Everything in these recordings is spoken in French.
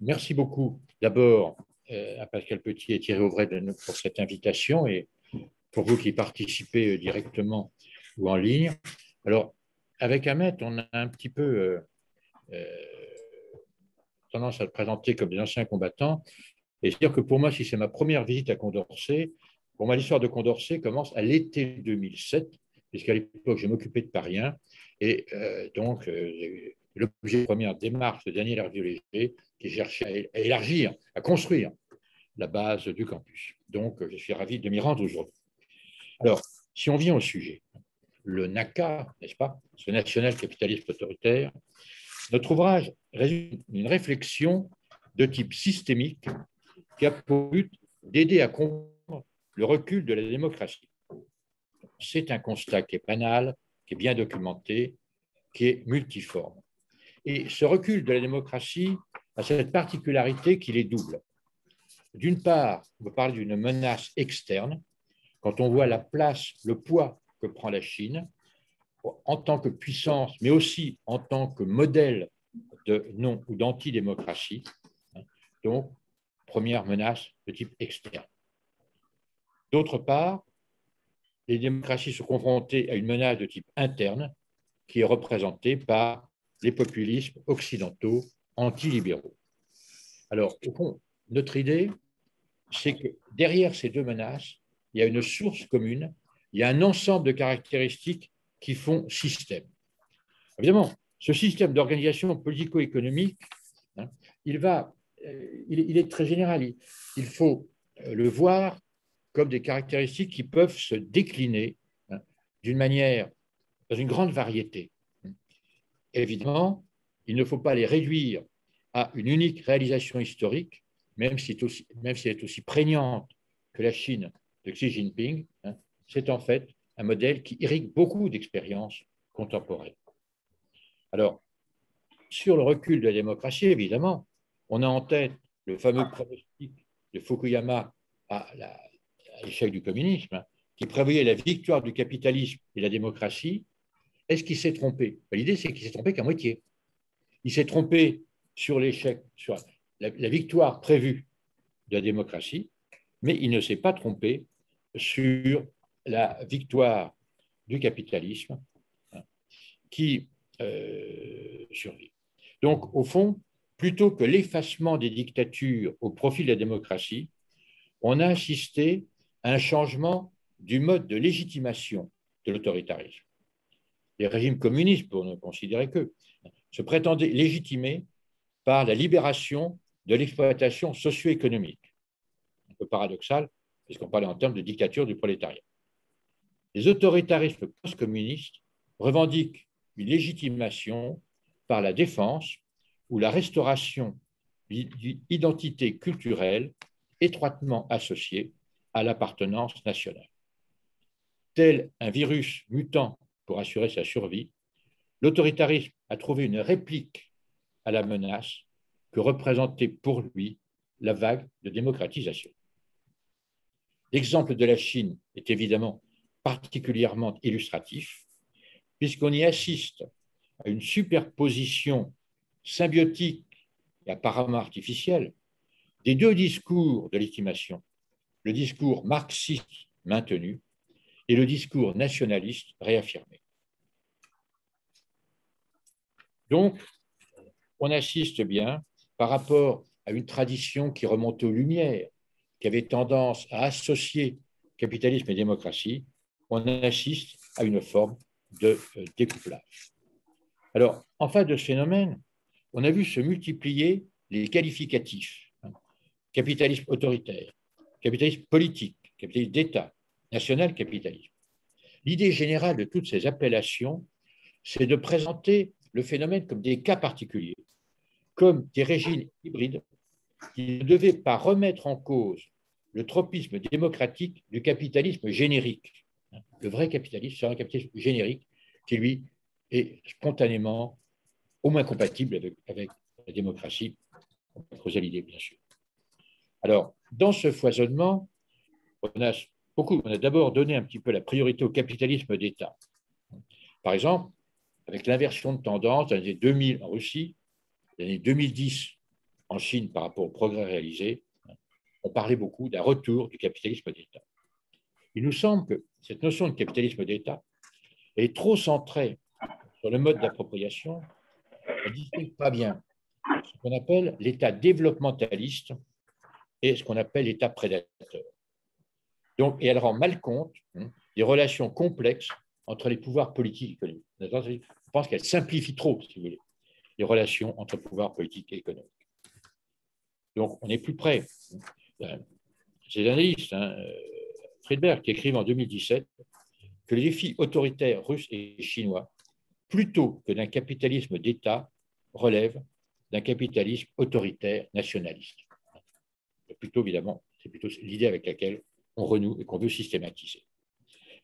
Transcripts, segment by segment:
Merci beaucoup d'abord à Pascal Petit et Thierry Auvray pour cette invitation et pour vous qui participez directement ou en ligne. Alors, avec Ahmet, on a un petit peu tendance à le présenter comme des anciens combattants. Et c'est-à-dire que pour moi, si c'est ma première visite à Condorcet, pour moi, l'histoire de Condorcet commence à l'été 2007, puisqu'à l'époque, je m'occupais de Paris 1. Et donc, l'objet de la première démarche de Daniel Hervieux-Léger, qui cherchait à élargir, à construire la base du campus. Donc, je suis ravi de m'y rendre aujourd'hui. Alors, si on vient au sujet, le NACA, n'est-ce pas, ce national capitalisme autoritaire, notre ouvrage résume une réflexion de type systémique qui a pour but d'aider à comprendre le recul de la démocratie. C'est un constat qui est banal, qui est bien documenté, qui est multiforme. Et ce recul de la démocratie a cette particularité qu'il est double. D'une part, on peut parler d'une menace externe, quand on voit la place, le poids que prend la Chine en tant que puissance, mais aussi en tant que modèle de non ou d'antidémocratie. Donc, première menace de type externe. D'autre part, les démocraties sont confrontées à une menace de type interne qui est représentée par les populismes occidentaux antilibéraux. Alors, au fond, notre idée, c'est que derrière ces deux menaces, il y a une source commune, il y a un ensemble de caractéristiques qui font système. Évidemment, ce système d'organisation politico-économique, hein, il est très général. Il faut le voir comme des caractéristiques qui peuvent se décliner d'une manière, dans une grande variété. Évidemment, il ne faut pas les réduire à une unique réalisation historique, même si elle est aussi prégnante que la Chine de Xi Jinping. C'est en fait un modèle qui irrigue beaucoup d'expériences contemporaines. Alors, sur le recul de la démocratie, évidemment, on a en tête le fameux pronostic de Fukuyama à l'échec du communisme, qui prévoyait la victoire du capitalisme et de la démocratie. Est-ce qu'il s'est trompé? L'idée, c'est qu'il s'est trompé qu'à moitié. Il s'est trompé sur l'échec, sur la victoire prévue de la démocratie, mais il ne s'est pas trompé sur la victoire du capitalisme qui survit. Donc, au fond, plutôt que l'effacement des dictatures au profit de la démocratie, on a assisté à un changement du mode de légitimation de l'autoritarisme. Les régimes communistes, pour ne considérer que, se prétendaient légitimés par la libération de l'exploitation socio-économique. Un peu paradoxal, puisqu'on parlait en termes de dictature du prolétariat. Les autoritarismes post-communistes revendiquent une légitimation par la défense ou la restauration d'une identité culturelle étroitement associée à l'appartenance nationale. Tel un virus mutant pour assurer sa survie, l'autoritarisme a trouvé une réplique à la menace que représentait pour lui la vague de démocratisation. L'exemple de la Chine est évidemment particulièrement illustratif, puisqu'on y assiste à une superposition symbiotique et apparemment artificielle des deux discours de l'estimation, le discours marxiste maintenu et le discours nationaliste réaffirmé. Donc, on assiste bien, par rapport à une tradition qui remonte aux Lumières, qui avait tendance à associer capitalisme et démocratie, on assiste à une forme de découplage. Alors, en face de ce phénomène, on a vu se multiplier les qualificatifs. Capitalisme autoritaire, capitalisme politique, capitalisme d'État, national-capitalisme. L'idée générale de toutes ces appellations, c'est de présenter le phénomène comme des cas particuliers, comme des régimes hybrides qui ne devaient pas remettre en cause le tropisme démocratique du capitalisme générique. Le vrai capitalisme, c'est un capitalisme générique qui, lui, est spontanément au moins compatible avec la démocratie. On peut creuser l'idée, bien sûr. Alors, dans ce foisonnement, on a d'abord donné un petit peu la priorité au capitalisme d'État. Par exemple, avec l'inversion de tendance dans les années 2000 en Russie, les années 2010 en Chine par rapport au progrès réalisé, on parlait beaucoup d'un retour du capitalisme d'État. Il nous semble que cette notion de capitalisme d'État est trop centrée sur le mode d'appropriation. Elle ne distingue pas bien ce qu'on appelle l'État développementaliste et ce qu'on appelle l'État prédateur. Donc, et elle rend mal compte des relations complexes entre les pouvoirs politiques et économiques. Je pense qu'elle simplifie trop, si vous voulez, les relations entre pouvoirs politiques et économiques. Donc, on est plus près. Ces analystes, Friedberg, qui écrivent en 2017 que les défis autoritaires russes et chinois, plutôt que d'un capitalisme d'État, relèvent d'un capitalisme autoritaire nationaliste. Plutôt, évidemment, c'est plutôt l'idée avec laquelle on renoue et qu'on veut systématiser.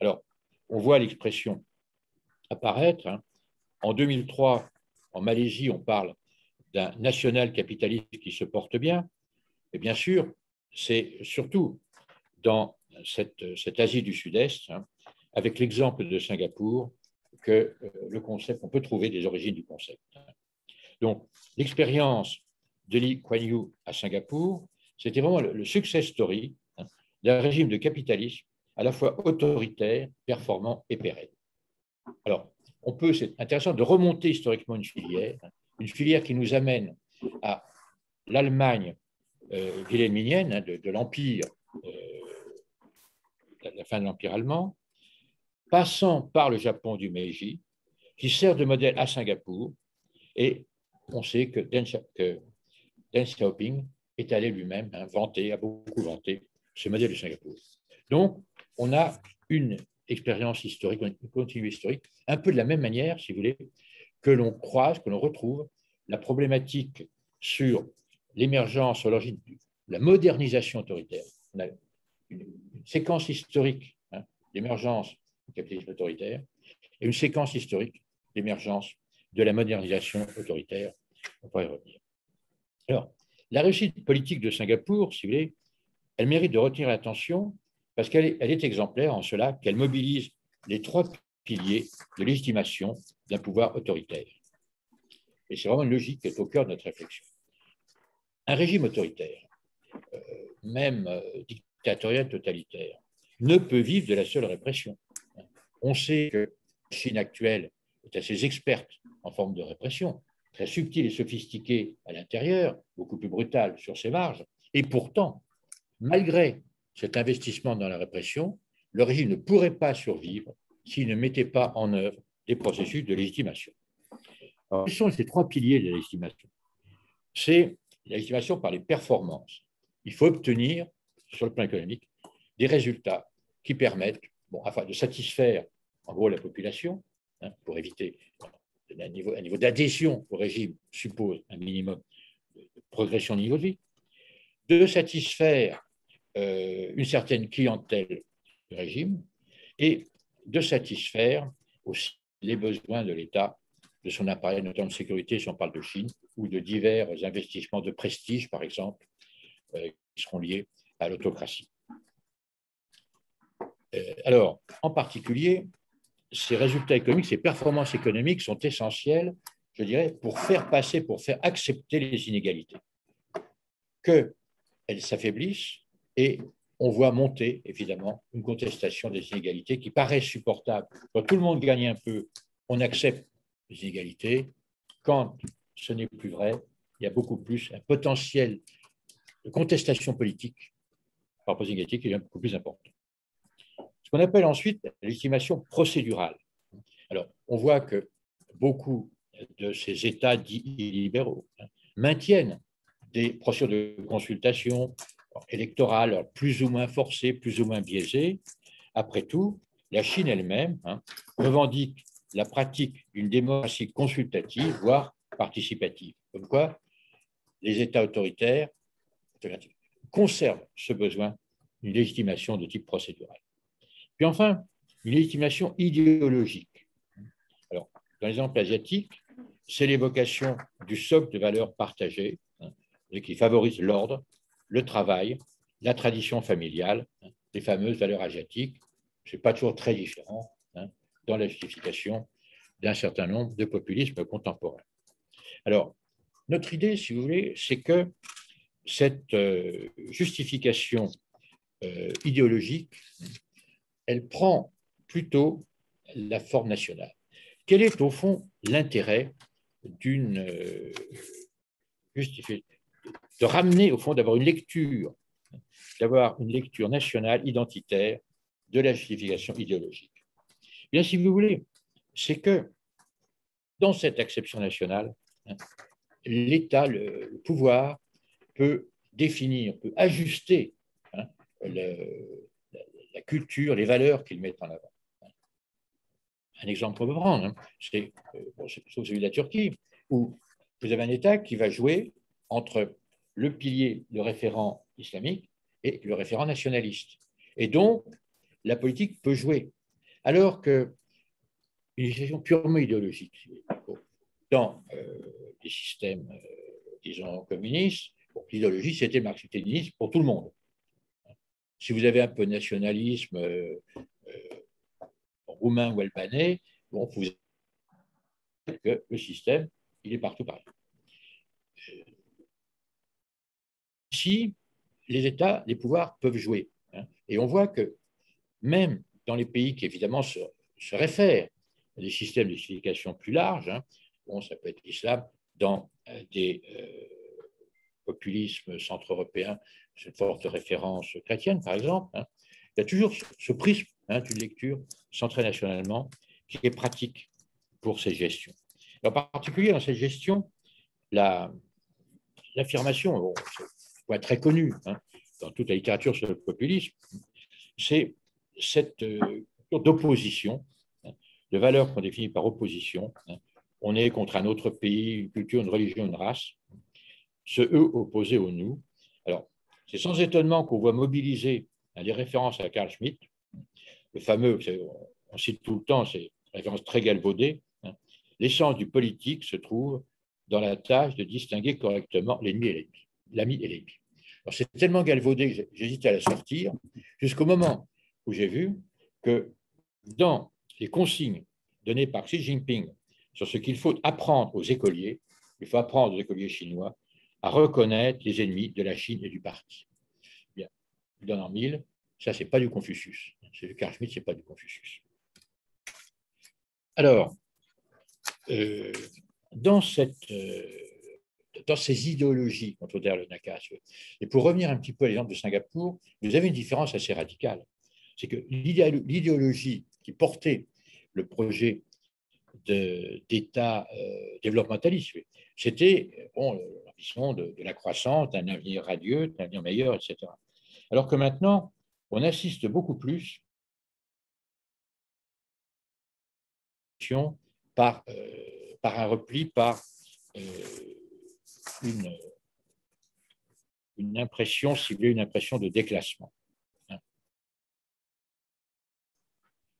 Alors, on voit l'expression apparaître. En 2003, en Malaisie, on parle d'un national-capitalisme qui se porte bien. Et bien sûr, c'est surtout dans cette Asie du Sud-Est, avec l'exemple de Singapour, que le concept, on peut trouver des origines du concept. Donc, l'expérience de Lee Kuan Yew à Singapour, c'était vraiment le success story d'un régime de capitalisme à la fois autoritaire, performant et pérenne. Alors, c'est intéressant de remonter historiquement une filière qui nous amène à l'Allemagne wilhelminienne, de l'Empire, la fin de l'Empire allemand, passant par le Japon du Meiji, qui sert de modèle à Singapour, et on sait que Deng Xiaoping est allé lui-même a beaucoup vanté ce modèle de Singapour. Donc, on a une expérience historique, une continuité historique, un peu de la même manière, si vous voulez, que l'on croise, que l'on retrouve la problématique sur l'émergence, sur l'origine, la modernisation autoritaire. On a une séquence historique d'émergence du capitalisme autoritaire et une séquence historique d'émergence de la modernisation autoritaire. On pourrait y revenir. Alors, la réussite politique de Singapour, si vous voulez, elle mérite de retenir l'attention parce qu'elle est exemplaire en cela qu'elle mobilise les trois piliers de légitimation d'un pouvoir autoritaire. Et c'est vraiment une logique qui est au cœur de notre réflexion. Un régime autoritaire, même dictatorial, totalitaire, ne peut vivre de la seule répression. On sait que la Chine actuelle est assez experte en forme de répression, très subtile et sophistiquée à l'intérieur, beaucoup plus brutale sur ses marges, et pourtant, malgré cet investissement dans la répression, le régime ne pourrait pas survivre s'il ne mettait pas en œuvre des processus de légitimation. Alors, quels sont ces trois piliers de la légitimation? C'est la légitimation par les performances. Il faut obtenir, sur le plan économique, des résultats qui permettent de satisfaire en gros la population, pour éviter un niveau d'adhésion au régime suppose un minimum de progression de niveau de vie, de satisfaire une certaine clientèle du régime et de satisfaire aussi les besoins de l'État, de son appareil, notamment de sécurité, si on parle de Chine, ou de divers investissements de prestige, par exemple, qui seront liés à l'autocratie. Alors, en particulier, ces résultats économiques, ces performances économiques sont essentielles, je dirais, pour faire accepter les inégalités, qu'elles s'affaiblissent, et on voit monter, évidemment, une contestation des inégalités qui paraît supportable. Quand tout le monde gagne un peu, on accepte les inégalités. Quand ce n'est plus vrai, il y a beaucoup plus un potentiel de contestation politique par rapport aux inégalités qui est beaucoup plus important. Ce qu'on appelle ensuite la légitimation procédurale. Alors, on voit que beaucoup de ces États dits illibéraux maintiennent des procédures de consultation électorale plus ou moins forcées, plus ou moins biaisées. Après tout, la Chine elle-même revendique la pratique d'une démocratie consultative, voire participative. Comme quoi, les États autoritaires conservent ce besoin d'une légitimation de type procédural. Puis enfin, une légitimation idéologique. Alors, dans l'exemple asiatique, c'est l'évocation du socle de valeurs partagées qui favorise l'ordre, le travail, la tradition familiale, les fameuses valeurs asiatiques. Ce n'est pas toujours très différent dans la justification d'un certain nombre de populismes contemporains. Alors, notre idée, si vous voulez, c'est que cette justification idéologique, elle prend plutôt la forme nationale. Quel est au fond l'intérêt d'une justification, de ramener au fond, d'avoir une lecture nationale, identitaire de la justification idéologique? Bien, si vous voulez, c'est que dans cette acception nationale, l'État, le pouvoir, peut définir, peut ajuster la culture, les valeurs qu'il met en avant. Un exemple qu'on peut prendre, c'est celui de la Turquie, où vous avez un État qui va jouer entre le pilier, le référent islamique et le référent nationaliste. Et donc, la politique peut jouer. Alors qu'une législation purement idéologique, dans les systèmes, disons, communistes, l'idéologie, c'était marxiste-léniniste pour tout le monde. Si vous avez un peu de nationalisme roumain ou albanais, bon, vous savez que le système, il est partout pareil. Si les États, les pouvoirs peuvent jouer, et on voit que même dans les pays qui évidemment se réfèrent à des systèmes de justification plus larges, bon, ça peut être l'islam, dans des populismes centre-européens, c'est une forte référence chrétienne par exemple, il y a toujours ce prisme d'une lecture centrée nationalement qui est pratique pour ces gestions. En particulier dans cette gestion, l'affirmation, bon, c'est très connu dans toute la littérature sur le populisme, c'est cette d'opposition, de valeurs qu'on définit par opposition. On est contre un autre pays, une culture, une religion, une race, ce eux opposés au nous. Alors, c'est sans étonnement qu'on voit mobiliser les références à Carl Schmitt, le fameux, on cite tout le temps, c'est une référence très galvaudée. L'essence du politique se trouve dans la tâche de distinguer correctement l'ennemi et l'ennemi, l'ami et l'ennemi. Alors, c'est tellement galvaudé que j'hésitais à la sortir, jusqu'au moment où j'ai vu que dans les consignes données par Xi Jinping sur ce qu'il faut apprendre aux écoliers, il faut apprendre aux écoliers chinois à reconnaître les ennemis de la Chine et du parti. Bien, il donne en mille, ça, ce n'est pas du Confucius. C'est Carl Schmitt, ce n'est pas du Confucius. Alors, dans ces idéologies contre le Naka, et pour revenir un petit peu à l'exemple de Singapour, vous avez une différence assez radicale. C'est que l'idéologie qui portait le projet d'État développementaliste, c'était l'ambition de la croissance, d'un avenir radieux, d'un avenir meilleur, etc. Alors que maintenant, on assiste beaucoup plus par un repli, par une impression ciblée, une impression de déclassement.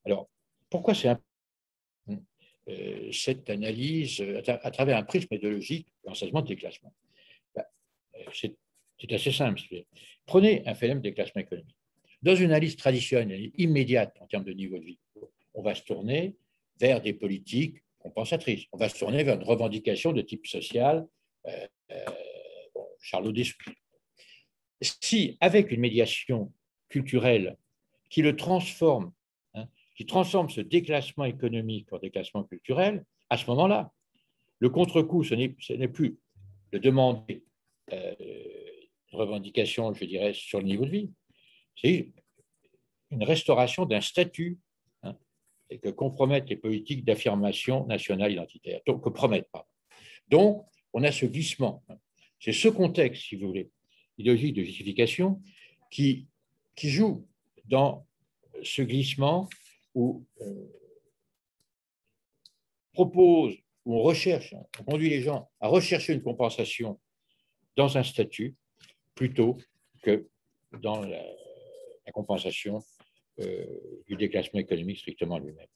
Alors, pourquoi c'est cette analyse à travers un prisme idéologique, l'enseignement de déclassement? C'est assez simple. Prenez un phénomène de déclassement économique. Dans une analyse traditionnelle, immédiate en termes de niveau de vie, on va se tourner vers des politiques compensatrices. On va se tourner vers une revendication de type social, Charlot d'Esprit. Si, avec une médiation culturelle qui le transforme, qui transforme ce déclassement économique en déclassement culturel, à ce moment-là, le contre-coup, ce n'est plus de demander une revendication, je dirais, sur le niveau de vie, c'est une restauration d'un statut et que compromettent les politiques d'affirmation nationale identitaire, donc que promettent pas. Donc, on a ce glissement. C'est ce contexte, si vous voulez, idéologique de justification qui joue dans ce glissement où on propose, où on recherche, on conduit les gens à rechercher une compensation dans un statut plutôt que dans la compensation du déclassement économique strictement lui-même.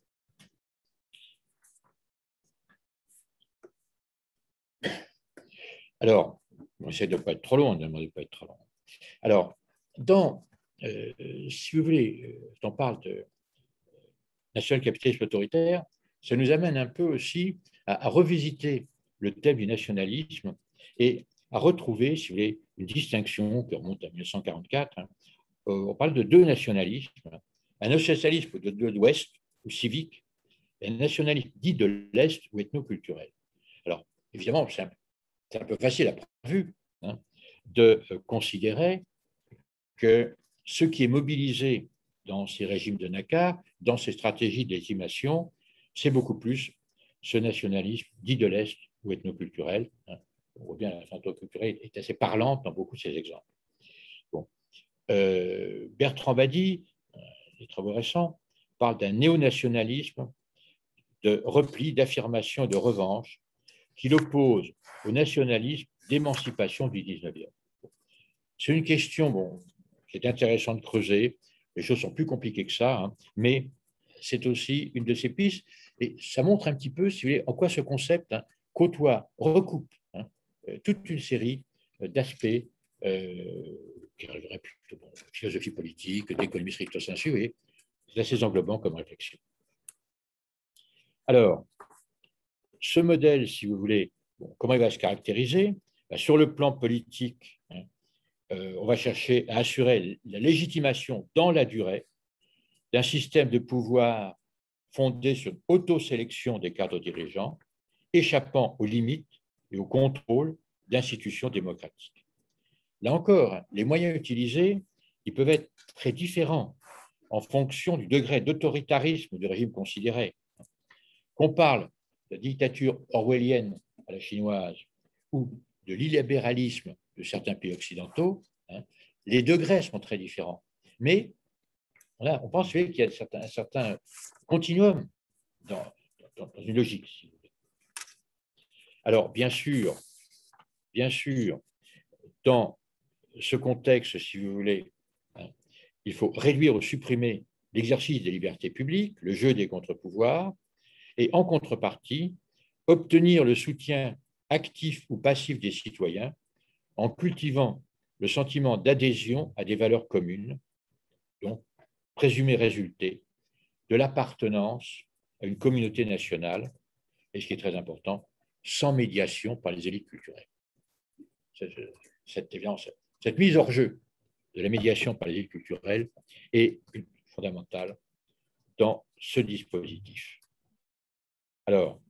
Alors, on essaie de ne pas être trop long, on demande de ne pas être trop long. Alors, si vous voulez, on parle de national-capitalisme autoritaire, ça nous amène un peu aussi à revisiter le thème du nationalisme et à retrouver, si vous voulez, une distinction qui remonte à 1944. On parle de deux nationalismes, un nationalisme de l'Ouest ou civique, et un nationalisme dit de l'Est ou ethnoculturel. Alors, évidemment, c'est un peu facile à première vue de considérer que ce qui est mobilisé dans ces régimes de Naka, dans ces stratégies de légitimation, c'est beaucoup plus ce nationalisme dit de l'Est ou ethnoculturel. On voit bien la ethnoculturelle est assez parlante dans beaucoup de ces exemples. Bon. Bertrand Badi, les travaux récents, parle d'un néonationalisme de repli, d'affirmation et de revanche qui l'oppose au nationalisme d'émancipation du 19e. C'est une question qui est intéressante de creuser. Les choses sont plus compliquées que ça, mais c'est aussi une de ces pistes. Et ça montre un petit peu, si vous voulez, en quoi ce concept côtoie, recoupe toute une série d'aspects qui relèveraient plutôt de philosophie politique, d'économie stricto sensu, et c'est assez englobant comme réflexion. Alors, ce modèle, si vous voulez, comment il va se caractériser? Sur le plan politique, on va chercher à assurer la légitimation dans la durée d'un système de pouvoir fondé sur autosélection des cadres dirigeants, échappant aux limites et au contrôle d'institutions démocratiques. Là encore, les moyens utilisés, ils peuvent être très différents en fonction du degré d'autoritarisme du régime considéré. Qu'on parle de dictature orwellienne à la chinoise ou de l'illibéralisme de certains pays occidentaux, les degrés sont très différents. Mais on pense qu'il y a un certain continuum dans une logique. Si vous voulez. Alors, bien sûr, dans ce contexte, si vous voulez, il faut réduire ou supprimer l'exercice des libertés publiques, le jeu des contre-pouvoirs, et en contrepartie, obtenir le soutien actif ou passif des citoyens en cultivant le sentiment d'adhésion à des valeurs communes, donc présumé résulter de l'appartenance à une communauté nationale, et ce qui est très important, sans médiation par les élites culturelles. Cette mise hors jeu de la médiation par les élites culturelles est fondamentale dans ce dispositif. Alors,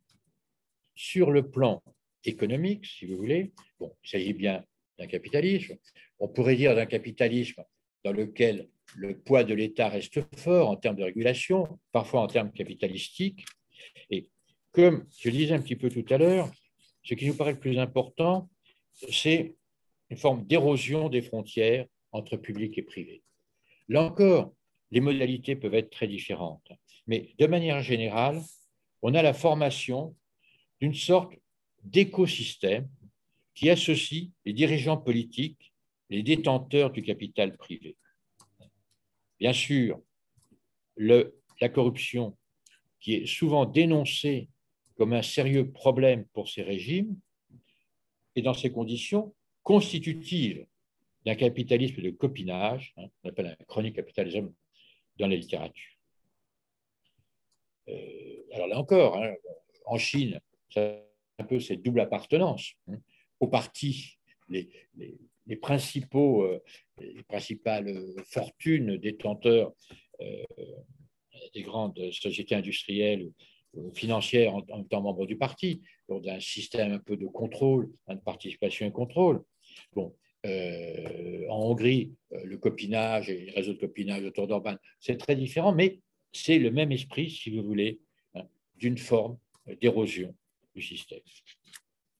sur le plan économique, si vous voulez, il s'agit bien d'un capitalisme. On pourrait dire d'un capitalisme dans lequel le poids de l'État reste fort en termes de régulation, parfois en termes capitalistiques. Et comme je le disais un petit peu tout à l'heure, ce qui nous paraît le plus important, c'est une forme d'érosion des frontières entre public et privé. Là encore, les modalités peuvent être très différentes. Mais de manière générale, on a la formation d'une sorte d'écosystème qui associe les dirigeants politiques, les détenteurs du capital privé. Bien sûr, la corruption, qui est souvent dénoncée comme un sérieux problème pour ces régimes, est dans ces conditions constitutive d'un capitalisme de copinage, on appelle un chronique capitalisme dans la littérature. Alors là encore, en Chine, c'est un peu cette double appartenance aux partis, les principales fortunes détenteurs des grandes sociétés industrielles ou financières en tant membres du parti, donc d'un système un peu de contrôle, de participation et contrôle. En Hongrie, le copinage et les réseaux de copinage autour d'Orban, c'est très différent, mais c'est le même esprit, si vous voulez, d'une forme d'érosion du système.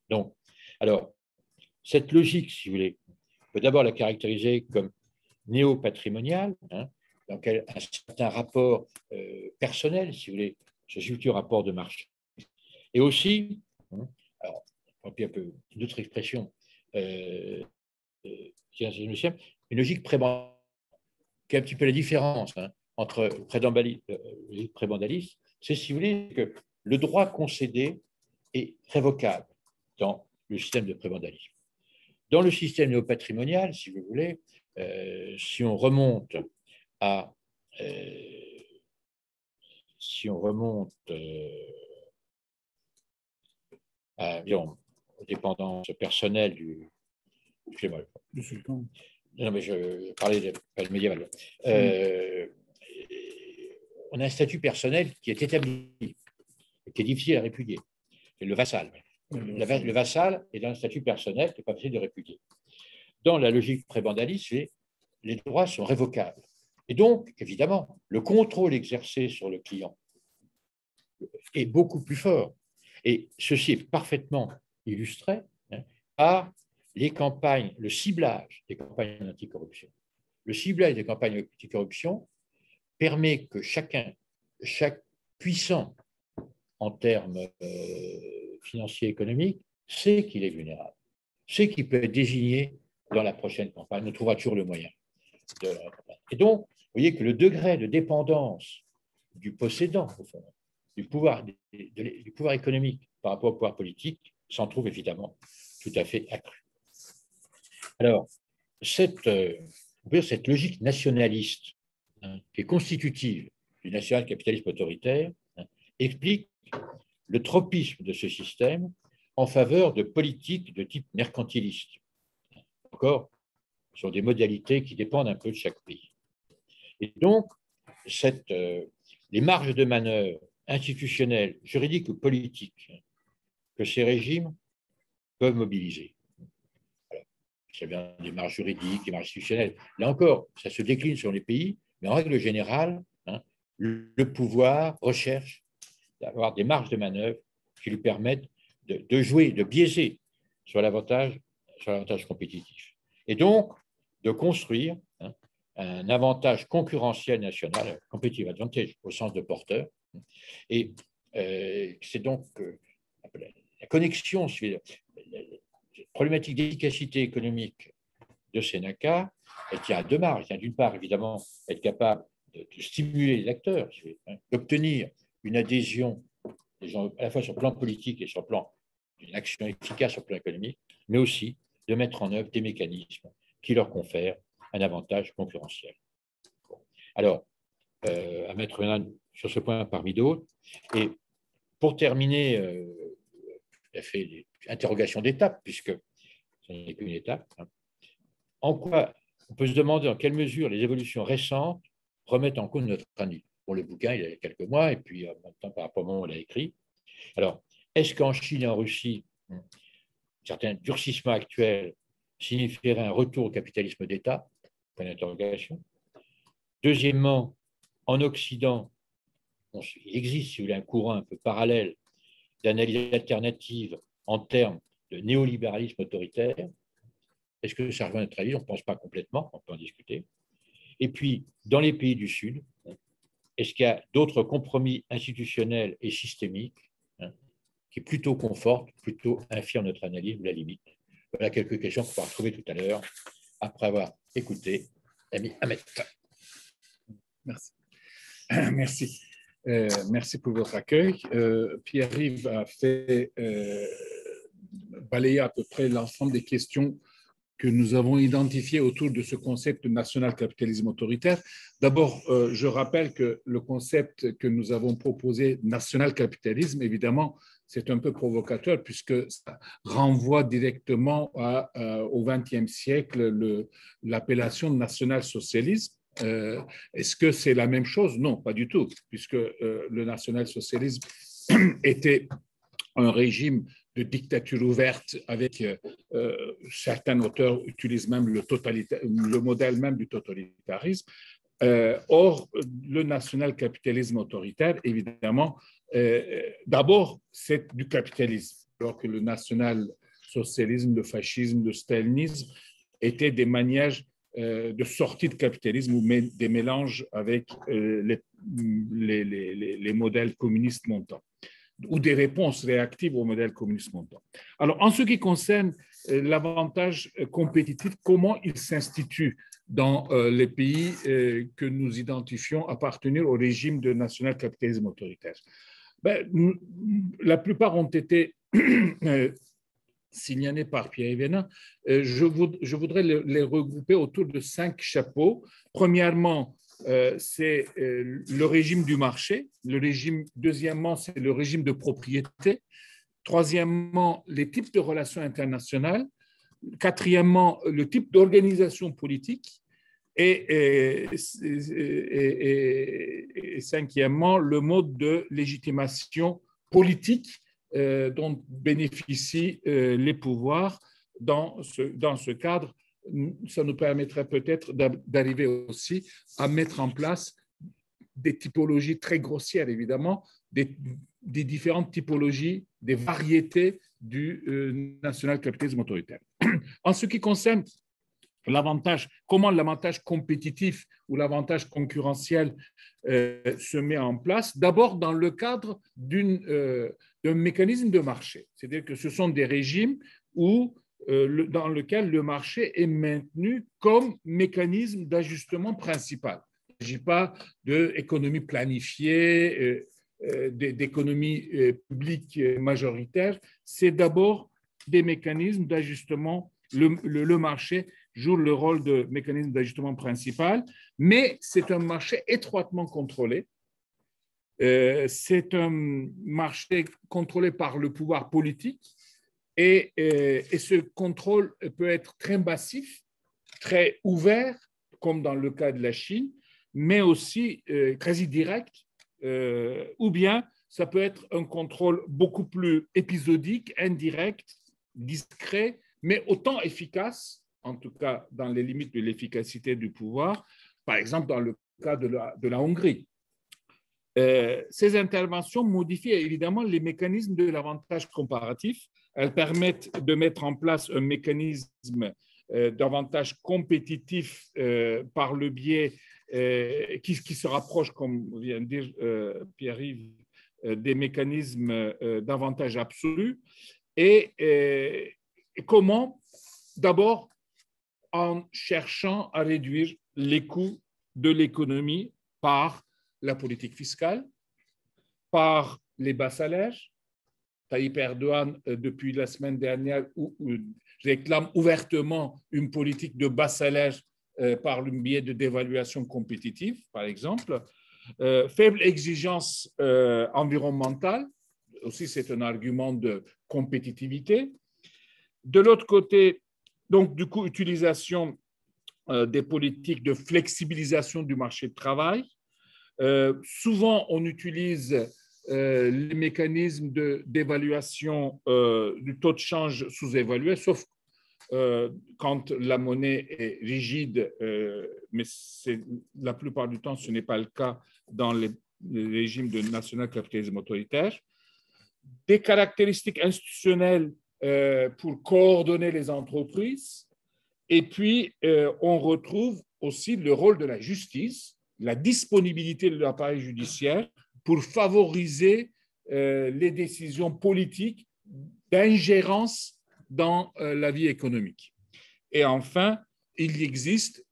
Donc, alors, cette logique, si vous voulez, on peut d'abord la caractériser comme néo-patrimoniale, dans lequel un certain rapport personnel, si vous voulez, ce futur rapport de marché. Et aussi, alors, un peu une autre expression, une logique prébandaliste, qui est un petit peu la différence entre prébandaliste, c'est, si vous voulez, que le droit concédé est révocable dans le système de prébandalisme. Dans le système néopatrimonial, si vous voulez, si on remonte à environ dépendance personnelle excusez-moi. Du sultan. Non, mais je parlais de période médiévale. On a un statut personnel qui est établi, qui est difficile à répudier. C'est le vassal. Le vassal est dans un statut personnel qui n'est pas facile de répudier. Dans la logique prébendaliste, les droits sont révocables. Et donc, évidemment, le contrôle exercé sur le client est beaucoup plus fort. Et ceci est parfaitement illustré par les campagnes, le ciblage des campagnes anticorruption. Le ciblage des campagnes anticorruption permet que chaque puissant en termes financiers et économiques sait qu'il est vulnérable, sait qu'il peut être désigné dans la prochaine campagne, on trouvera toujours le moyen de la campagne. Et donc, vous voyez que le degré de dépendance du possédant, au fond, du pouvoir économique par rapport au pouvoir politique s'en trouve évidemment tout à fait accru. Alors, cette logique nationaliste qui est constitutive du national-capitalisme autoritaire explique le tropisme de ce système en faveur de politiques de type mercantiliste. Encore, ce sont des modalités qui dépendent un peu de chaque pays. Et donc, les marges de manœuvre institutionnelles, juridiques ou politiques que ces régimes peuvent mobiliser. Ça vient des marges juridiques, des marges institutionnelles. Là encore, ça se décline sur les pays, mais en règle générale, le pouvoir recherche d'avoir des marges de manœuvre qui lui permettent de jouer, de biaiser sur l'avantage compétitif. Et donc, de construire un avantage concurrentiel national, competitive advantage au sens de porteur. Et c'est donc la connexion sur la problématique d'efficacité économique de Seneca, elle tient à deux marges. D'une part, évidemment, être capable de stimuler les acteurs, d'obtenir une adhésion des gens, à la fois sur le plan politique et sur le plan d'une action efficace sur le plan économique, mais aussi de mettre en œuvre des mécanismes qui leur confèrent un avantage concurrentiel. Alors, à mettre sur ce point parmi d'autres. Et pour terminer, j'ai fait des interrogations d'étape, puisque ce n'est qu'une étape. En quoi on peut se demander en quelle mesure les évolutions récentes remettent en cause notre analyse. Bon, le bouquin, il y a quelques mois, et puis maintenant, par rapport au moment où on l'a écrit. Alors, est-ce qu'en Chine et en Russie, certains durcissements actuels signifieraient un retour au capitalisme d'État? Point d'interrogation. Deuxièmement, en Occident, il existe, si vous voulez, un courant un peu parallèle d'analyse alternative en termes de néolibéralisme autoritaire. Est-ce que ça rejoint notre avis? On ne pense pas complètement, on peut en discuter. Et puis, dans les pays du Sud, est-ce qu'il y a d'autres compromis institutionnels et systémiques qui plutôt confortent, plutôt infirment notre analyse ou la limite? Voilà quelques questions qu'on pourra retrouver tout à l'heure après avoir écouté l'ami Ahmed. Merci. Merci. Merci pour votre accueil. Pierre-Yves a fait balayer à peu près l'ensemble des questions que nous avons identifiées autour de ce concept de national-capitalisme autoritaire. D'abord, je rappelle que le concept que nous avons proposé, national-capitalisme, évidemment, c'est un peu provocateur puisque ça renvoie directement au XXe siècle l'appellation national-socialisme. Est-ce que c'est la même chose? Non, pas du tout, puisque le national-socialisme était un régime de dictature ouverte avec certains auteurs utilisent même le modèle même du totalitarisme. Or, le national-capitalisme autoritaire, évidemment, d'abord, c'est du capitalisme, alors que le national-socialisme, le fascisme, le stalinisme étaient des manières de sortie de capitalisme ou des mélanges avec les modèles communistes montants ou des réponses réactives aux modèles communistes montants. Alors, en ce qui concerne l'avantage compétitif, comment il s'institue dans les pays que nous identifions appartenir au régime de national-capitalisme autoritaire? La plupart ont été signalés par Pierre-Yves Hénin. Je voudrais les regrouper autour de 5 chapeaux. Premièrement, c'est le régime du marché. Deuxièmement, c'est le régime de propriété. Troisièmement, les types de relations internationales. Quatrièmement, le type d'organisation politique. Et cinquièmement, le mode de légitimation politique dont bénéficient les pouvoirs dans ce cadre. Ça nous permettrait peut-être d'arriver aussi à mettre en place des typologies très grossières, évidemment, des différentes typologies, des variétés du national-capitalisme autoritaire. En ce qui concerne comment l'avantage compétitif ou l'avantage concurrentiel se met en place, d'abord dans le cadre d'un mécanisme de marché. C'est-à-dire que ce sont des régimes dans lesquels le marché est maintenu comme mécanisme d'ajustement principal. Il ne s'agit pas d'économie planifiée, d'économie publique majoritaire. C'est d'abord des mécanismes d'ajustement. Le marché joue le rôle de mécanisme d'ajustement principal, mais c'est un marché étroitement contrôlé. C'est un marché contrôlé par le pouvoir politique et ce contrôle peut être très massif, très ouvert, comme dans le cas de la Chine, mais aussi quasi direct, ou bien ça peut être un contrôle beaucoup plus épisodique, indirect, discret, mais autant efficace, en tout cas dans les limites de l'efficacité du pouvoir, par exemple dans le cas de la Hongrie. Ces interventions modifient évidemment les mécanismes de l'avantage comparatif. Elles permettent de mettre en place un mécanisme d'avantage compétitif par le biais qui se rapproche, comme vient de dire Pierre-Yves, des mécanismes d'avantage absolu. Et comment? D'abord, en cherchant à réduire les coûts de l'économie par la politique fiscale, par les bas salaires. Tayyip Erdogan, depuis la semaine dernière, réclame ouvertement une politique de bas salaire par le biais de dévaluation compétitive, par exemple. Faible exigence environnementale, aussi c'est un argument de compétitivité. De l'autre côté, donc du coup, utilisation des politiques de flexibilisation du marché de travail. Souvent, on utilise les mécanismes d'évaluation du taux de change sous-évalué, sauf quand la monnaie est rigide, mais la plupart du temps, ce n'est pas le cas dans les régimes de national-capitalisme autoritaire. Des caractéristiques institutionnelles pour coordonner les entreprises. Et puis, on retrouve aussi le rôle de la justice, la disponibilité de l'appareil judiciaire pour favoriser les décisions politiques d'ingérence dans la vie économique. Et enfin, il existe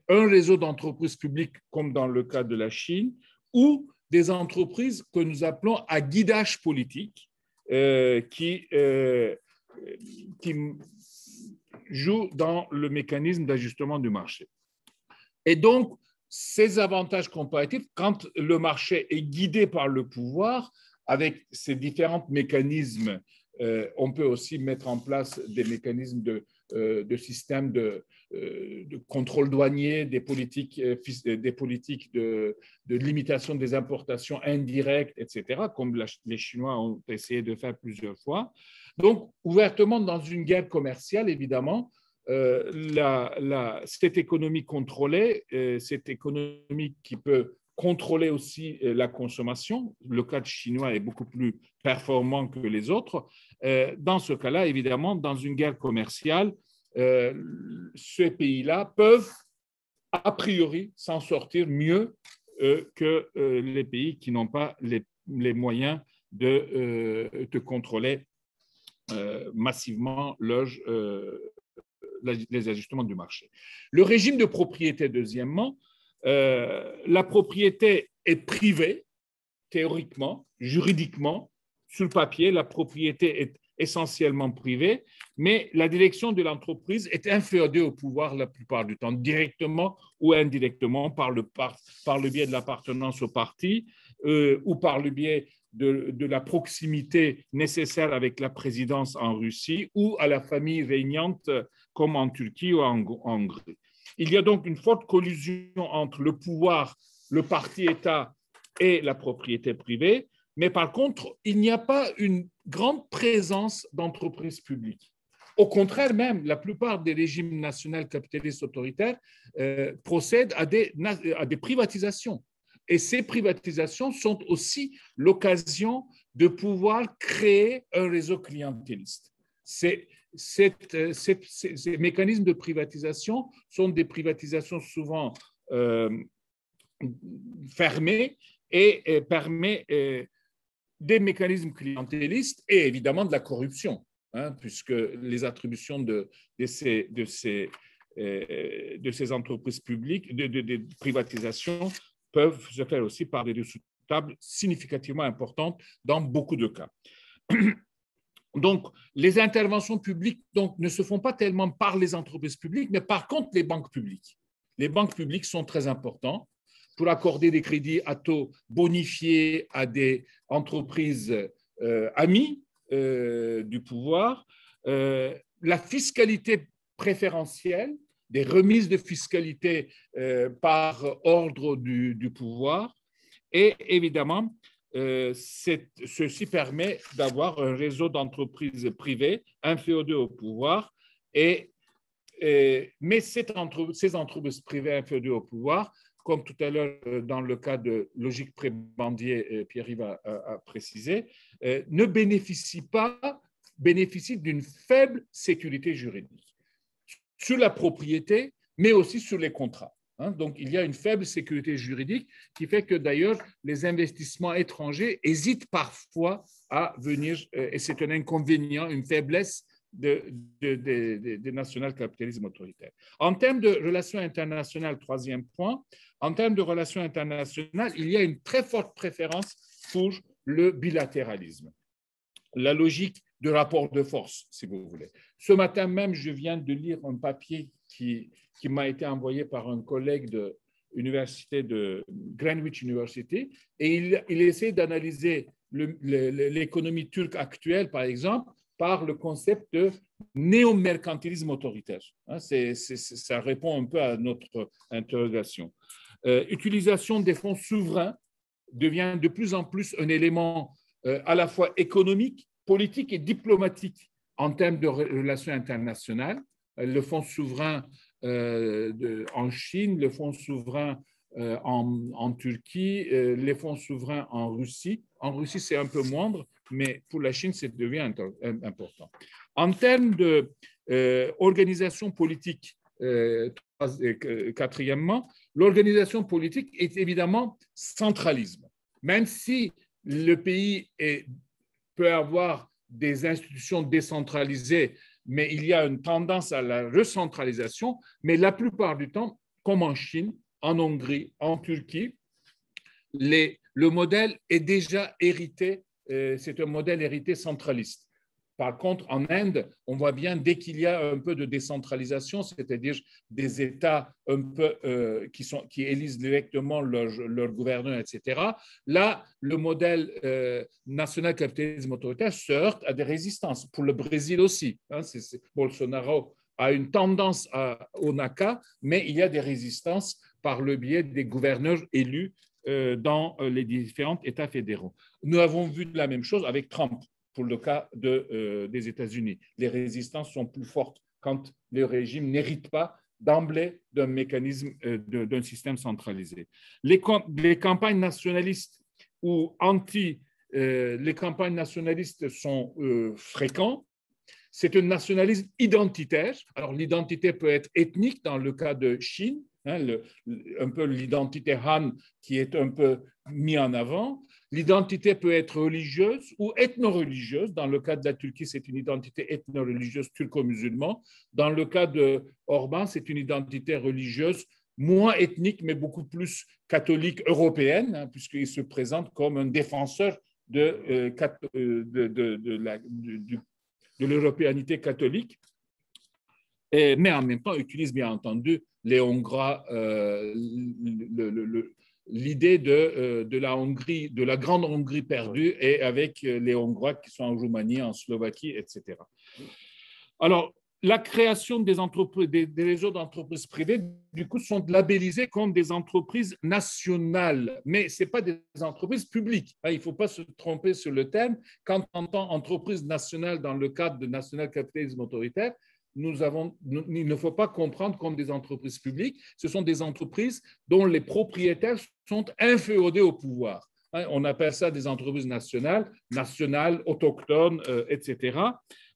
un réseau d'entreprises publiques, comme dans le cas de la Chine, ou des entreprises que nous appelons à guidage politique, qui jouent dans le mécanisme d'ajustement du marché. Et donc, ces avantages comparatifs, quand le marché est guidé par le pouvoir, avec ces différents mécanismes, on peut aussi mettre en place des mécanismes de système de contrôle douanier, des politiques de limitation des importations indirectes, etc., comme les Chinois ont essayé de faire plusieurs fois. Donc, ouvertement, dans une guerre commerciale, évidemment, cette économie contrôlée, cette économie qui peut contrôler aussi la consommation, le cas chinois est beaucoup plus performant que les autres. Dans ce cas-là, évidemment, dans une guerre commerciale, ces pays-là peuvent a priori s'en sortir mieux que les pays qui n'ont pas les moyens de contrôler massivement les ajustements du marché. Le régime de propriété, deuxièmement, la propriété est privée, théoriquement, juridiquement, sur le papier, la propriété essentiellement privée, mais la direction de l'entreprise est inféodée au pouvoir la plupart du temps, directement ou indirectement par le biais de l'appartenance au parti ou par le biais de la proximité nécessaire avec la présidence en Russie ou à la famille régnante comme en Turquie ou en Hongrie. Il y a donc une forte collusion entre le pouvoir, le parti-État et la propriété privée, mais par contre, il n'y a pas une grande présence d'entreprises publiques. Au contraire même, la plupart des régimes nationaux capitalistes autoritaires procèdent à des privatisations. Et ces privatisations sont aussi l'occasion de pouvoir créer un réseau clientéliste. Ces mécanismes de privatisation sont des privatisations souvent fermées et permettent des mécanismes clientélistes et évidemment de la corruption, puisque les attributions de ces entreprises publiques, de privatisation, peuvent se faire aussi par des dessous-de-table significativement importantes dans beaucoup de cas. Donc, les interventions publiques ne se font pas tellement par les entreprises publiques, mais par contre les banques publiques. Les banques publiques sont très importantes pour accorder des crédits à taux bonifiés à des entreprises amies du pouvoir. La fiscalité préférentielle, des remises de fiscalité par ordre du pouvoir. Et évidemment, ceci permet d'avoir un réseau d'entreprises privées inféodées au pouvoir. Mais ces entreprises privées inféodées au pouvoir, comme tout à l'heure dans le cas de Logique Prébandier, Pierre-Yves a précisé, ne bénéficient d'une faible sécurité juridique sur la propriété, mais aussi sur les contrats. Donc, il y a une faible sécurité juridique qui fait que d'ailleurs, les investissements étrangers hésitent parfois à venir, et c'est un inconvénient, une faiblesse des national-capitalismes autoritaires. En termes de relations internationales, troisième point, en termes de relations internationales, il y a une très forte préférence pour le bilatéralisme, la logique de rapport de force, si vous voulez. Ce matin même, je viens de lire un papier qui m'a été envoyé par un collègue de l'université de Greenwich University, et il essaie d'analyser l'économie turque actuelle, par exemple, par le concept de néo-mercantilisme autoritaire. Ça répond un peu à notre interrogation. Utilisation des fonds souverains devient de plus en plus un élément à la fois économique, politique et diplomatique en termes de relations internationales. Le fonds souverain en Chine, le fonds souverain en Turquie, les fonds souverains en Russie. En Russie, c'est un peu moindre, mais pour la Chine, ça devient important. En termes d'organisation politique, quatrièmement, l'organisation politique est évidemment centralisme. Même si le pays peut avoir des institutions décentralisées, mais il y a une tendance à la recentralisation, mais la plupart du temps, comme en Chine, en Hongrie, en Turquie, le modèle est déjà hérité, c'est un modèle hérité centraliste. Par contre, en Inde, on voit bien dès qu'il y a un peu de décentralisation, c'est-à-dire des États un peu qui élisent directement leur gouverneur, etc. Là, le modèle national capitalisme autoritaire se heurte à des résistances. Pour le Brésil aussi, Bolsonaro a une tendance au NACA, mais il y a des résistances par le biais des gouverneurs élus dans les différents États fédéraux. Nous avons vu la même chose avec Trump. Pour le cas des États-Unis, les résistances sont plus fortes quand le régime n'hérite pas d'emblée d'un mécanisme, d'un système centralisé. Les campagnes nationalistes ou les campagnes nationalistes sont fréquentes. C'est un nationalisme identitaire. Alors, l'identité peut être ethnique dans le cas de Chine, un peu l'identité Han qui est un peu mis en avant. L'identité peut être religieuse ou ethno-religieuse. Dans le cas de la Turquie, c'est une identité ethno-religieuse turco-musulmane. Dans le cas de Orban, c'est une identité religieuse moins ethnique, mais beaucoup plus catholique européenne, puisqu'il se présente comme un défenseur du de l'européanité catholique, mais en même temps utilise bien entendu les Hongrois, l'idée de la Hongrie, de la grande Hongrie perdue, et avec les Hongrois qui sont en Roumanie, en Slovaquie, etc. Alors, la création des entreprises, des réseaux d'entreprises privées, du coup, sont labellisés comme des entreprises nationales, mais ce n'est pas des entreprises publiques. Il ne faut pas se tromper sur le terme. Quand on entend entreprise nationale dans le cadre de national capitalisme autoritaire, il ne faut pas comprendre comme des entreprises publiques. Ce sont des entreprises dont les propriétaires sont inféodés au pouvoir. On appelle ça des entreprises nationales, autochtones, etc.,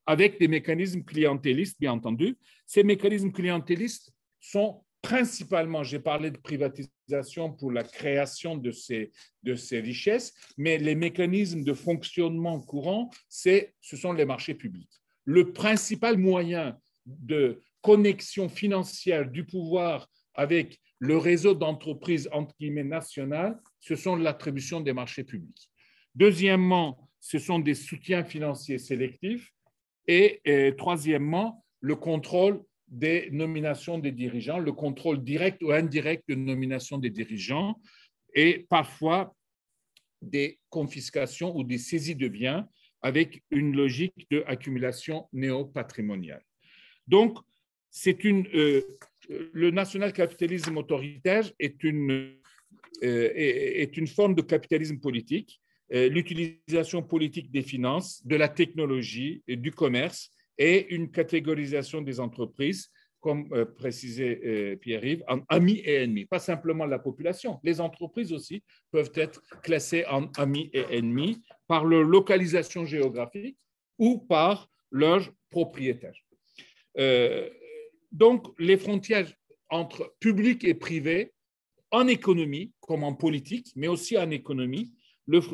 avec des mécanismes clientélistes, bien entendu. Ces mécanismes clientélistes sont principalement, j'ai parlé de privatisation pour la création de ces richesses, mais les mécanismes de fonctionnement courant, ce sont les marchés publics. Le principal moyen de connexion financière du pouvoir avec le réseau d'entreprises entre guillemets nationales, ce sont l'attribution des marchés publics. Deuxièmement, ce sont des soutiens financiers sélectifs. Et troisièmement, le contrôle des nominations des dirigeants, le contrôle direct ou indirect de nomination des dirigeants, et parfois des confiscations ou des saisies de biens avec une logique d'accumulation néo-patrimoniale. Donc, le national-capitalisme autoritaire est une forme de capitalisme politique, l'utilisation politique des finances, de la technologie, du commerce et une catégorisation des entreprises, comme précisait Pierre-Yves, en amis et ennemis. Pas simplement la population, les entreprises aussi peuvent être classées en amis et ennemis par leur localisation géographique ou par leurs propriétaires. Donc, les frontières entre public et privé, en économie comme en politique, mais aussi en économie,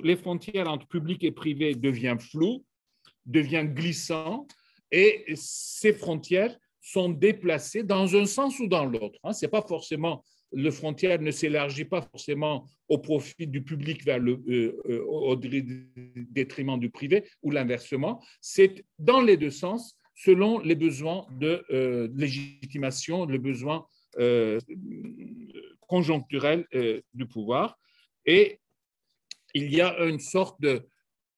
les frontières entre public et privé deviennent floues, deviennent glissantes, et ces frontières sont déplacées dans un sens ou dans l'autre. C'est pas forcément, le frontière ne s'élargit pas forcément au profit du public au détriment du privé ou l'inversement. C'est dans les deux sens, selon les besoins de légitimation, les besoins conjoncturels du pouvoir. Et il y a une sorte de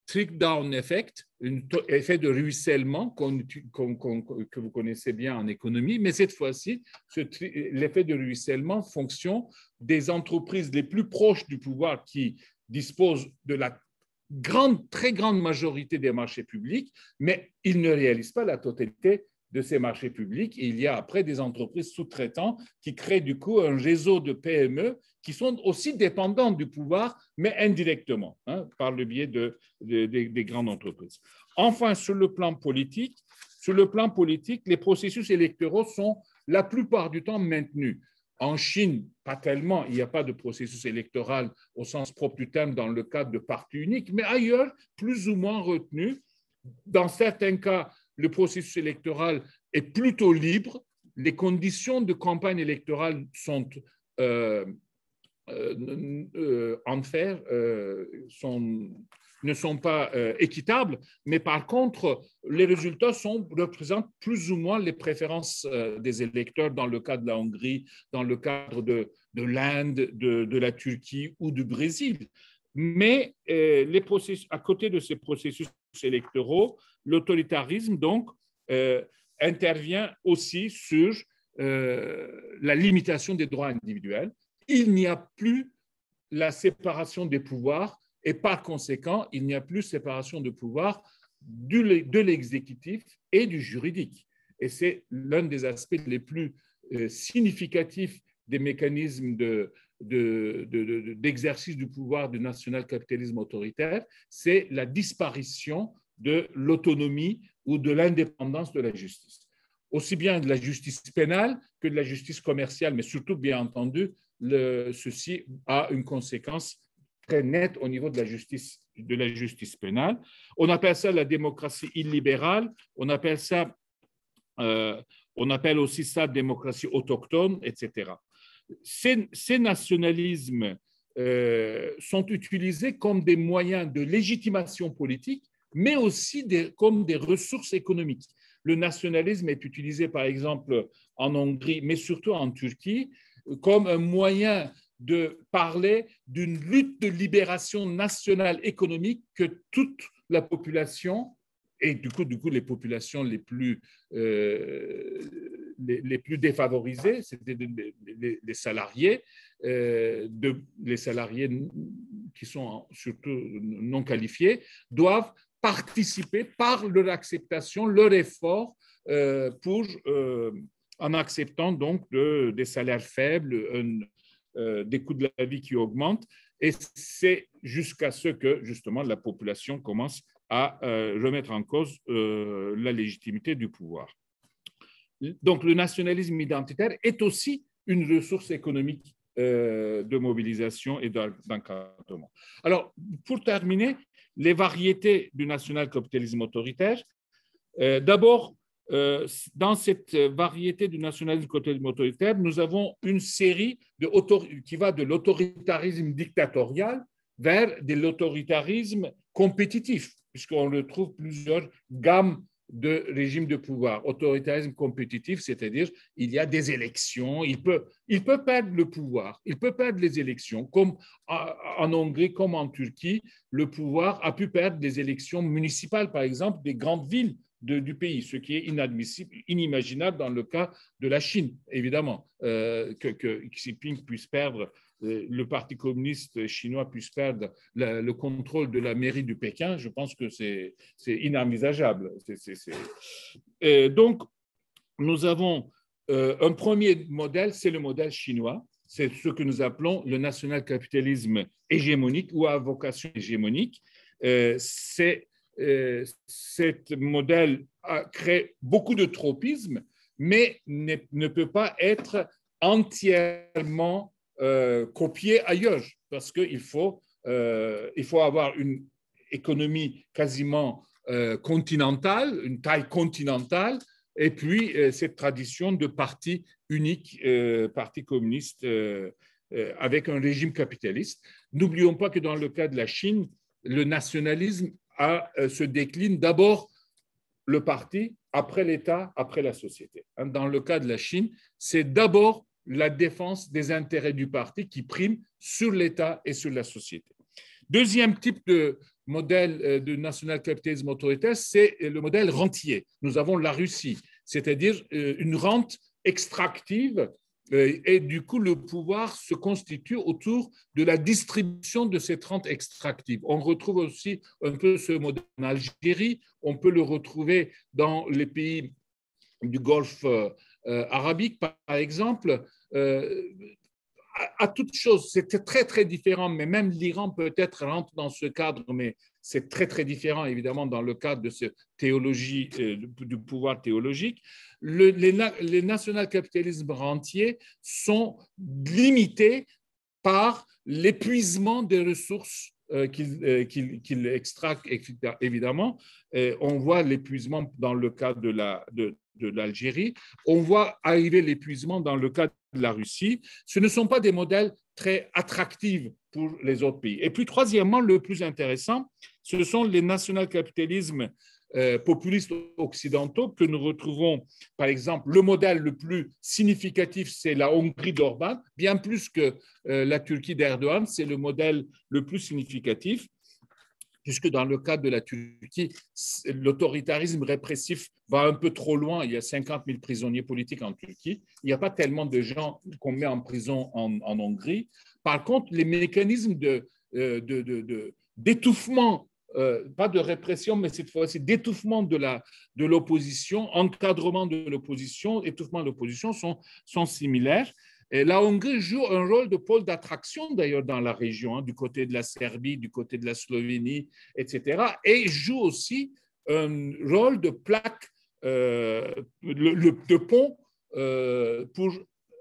trickle-down effect, un effet de ruissellement que vous connaissez bien en économie, mais cette fois-ci, l'effet de ruissellement fonction des entreprises les plus proches du pouvoir qui disposent de la très grande majorité des marchés publics, mais ils ne réalisent pas la totalité de ces marchés publics. Et il y a après des entreprises sous-traitantes qui créent du coup un réseau de PME qui sont aussi dépendantes du pouvoir, mais indirectement, par le biais des grandes entreprises. Enfin, sur le plan politique, les processus électoraux sont la plupart du temps maintenus. En Chine, pas tellement, il n'y a pas de processus électoral au sens propre du terme dans le cadre de partis uniques, mais ailleurs, plus ou moins retenu. Dans certains cas, le processus électoral est plutôt libre. Les conditions de campagne électorale sont ne sont pas équitables, mais par contre, les résultats représentent plus ou moins les préférences des électeurs dans le cas de la Hongrie, dans le cadre de l'Inde, de la Turquie ou du Brésil. Mais à côté de ces processus électoraux, l'autoritarisme donc intervient aussi sur la limitation des droits individuels. Il n'y a plus la séparation des pouvoirs et par conséquent, il n'y a plus séparation de pouvoir de l'exécutif et du juridique. Et c'est l'un des aspects les plus significatifs des mécanismes d'exercice du pouvoir du national-capitalisme autoritaire, c'est la disparition de l'autonomie ou de l'indépendance de la justice. Aussi bien de la justice pénale que de la justice commerciale, mais surtout, bien entendu, ceci a une conséquence très nette au niveau de la justice pénale. On appelle ça la démocratie illibérale, on appelle aussi ça démocratie autochtone, etc. Ces nationalismes sont utilisés comme des moyens de légitimation politique mais aussi comme des ressources économiques. Le nationalisme est utilisé, par exemple, en Hongrie, mais surtout en Turquie, comme un moyen de parler d'une lutte de libération nationale économique que toute la population, et du coup les populations les plus défavorisées, c'était les salariés, les salariés qui sont surtout non qualifiés, doivent participer par leur acceptation, leur effort en acceptant donc des salaires faibles, des coûts de la vie qui augmentent. Et c'est jusqu'à ce que, justement, la population commence à remettre en cause la légitimité du pouvoir. Donc, le nationalisme identitaire est aussi une ressource économique de mobilisation et d'encadrement. Alors, pour terminer, les variétés du national-capitalisme autoritaire. D'abord, dans cette variété du nationalisme autoritaire, nous avons une série qui va de l'autoritarisme dictatorial vers de l'autoritarisme compétitif, puisqu'on retrouve plusieurs gammes de régimes de pouvoir. Autoritarisme compétitif, c'est-à-dire il y a des élections, il peut perdre le pouvoir, il peut perdre les élections, comme en Hongrie, comme en Turquie, le pouvoir a pu perdre des élections municipales, par exemple, des grandes villes du pays, ce qui est inadmissible, inimaginable dans le cas de la Chine, évidemment, que Xi Jinping puisse perdre, le Parti communiste chinois puisse perdre le contrôle de la mairie de Pékin. Je pense que c'est inenvisageable. Donc, nous avons un premier modèle, c'est le modèle chinois. C'est ce que nous appelons le national-capitalisme hégémonique ou à vocation hégémonique. Ce modèle crée beaucoup de tropisme, mais ne peut pas être entièrement copié ailleurs, parce qu'il faut avoir une économie quasiment continentale, une taille continentale, et puis cette tradition de parti unique, parti communiste, avec un régime capitaliste. N'oublions pas que dans le cas de la Chine, le nationalisme se décline d'abord le parti, après l'État, après la société. Dans le cas de la Chine, c'est d'abord la défense des intérêts du parti qui prime sur l'État et sur la société. Deuxième type de modèle de national-capitalisme autoritaire, c'est le modèle rentier. Nous avons la Russie, c'est-à-dire une rente extractive, et du coup, le pouvoir se constitue autour de la distribution de cette rente extractive. On retrouve aussi un peu ce modèle en Algérie, on peut le retrouver dans les pays du Golfe arabique, par exemple. À toute chose, c'est très, très différent, mais même l'Iran peut-être rentre dans ce cadre, mais c'est très, très différent, évidemment, dans le cadre de cette théologie, du pouvoir théologique. Les national-capitalismes rentiers sont limités par l'épuisement des ressources qu'il extracte, évidemment. On voit l'épuisement dans le cas de l'Algérie. On voit arriver l'épuisement dans le cas de la Russie. Ce ne sont pas des modèles très attractifs pour les autres pays. Et puis, troisièmement, le plus intéressant, ce sont les national-capitalismes populistes occidentaux que nous retrouvons, par exemple, le modèle le plus significatif, c'est la Hongrie d'Orban, bien plus que la Turquie d'Erdogan, c'est le modèle le plus significatif, puisque dans le cas de la Turquie, l'autoritarisme répressif va un peu trop loin. Il y a 50 000 prisonniers politiques en Turquie. Il n'y a pas tellement de gens qu'on met en prison en Hongrie. Par contre, les mécanismes d'étouffement, pas de répression, mais cette fois-ci d'étouffement de l'opposition, encadrement de l'opposition, étouffement de l'opposition sont similaires. Et la Hongrie joue un rôle de pôle d'attraction d'ailleurs dans la région, du côté de la Serbie, du côté de la Slovénie, etc. Et joue aussi un rôle de plaque, de pont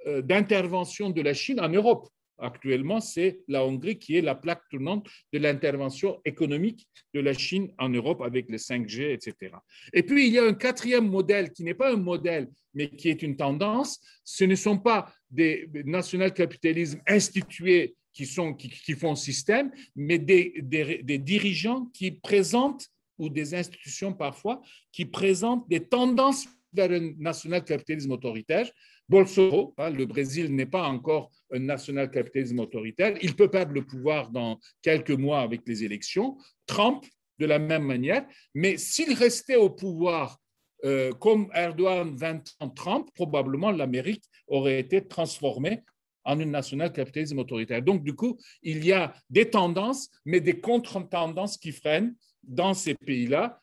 d'intervention de la Chine en Europe. Actuellement, c'est la Hongrie qui est la plaque tournante de l'intervention économique de la Chine en Europe avec les 5G, etc. Et puis, il y a un quatrième modèle qui n'est pas un modèle, mais qui est une tendance. Ce ne sont pas des national-capitalismes institués qui font système, mais des dirigeants qui présentent ou des institutions parfois qui présentent des tendances vers un national-capitalisme autoritaire. Bolsonaro, le Brésil n'est pas encore un national-capitalisme autoritaire. Il peut perdre le pouvoir dans quelques mois avec les élections. Trump, de la même manière. Mais s'il restait au pouvoir comme Erdogan 20 ans Trump, probablement l'Amérique aurait été transformée en une national-capitalisme autoritaire. Donc, du coup, il y a des tendances, mais des contre-tendances qui freinent dans ces pays-là.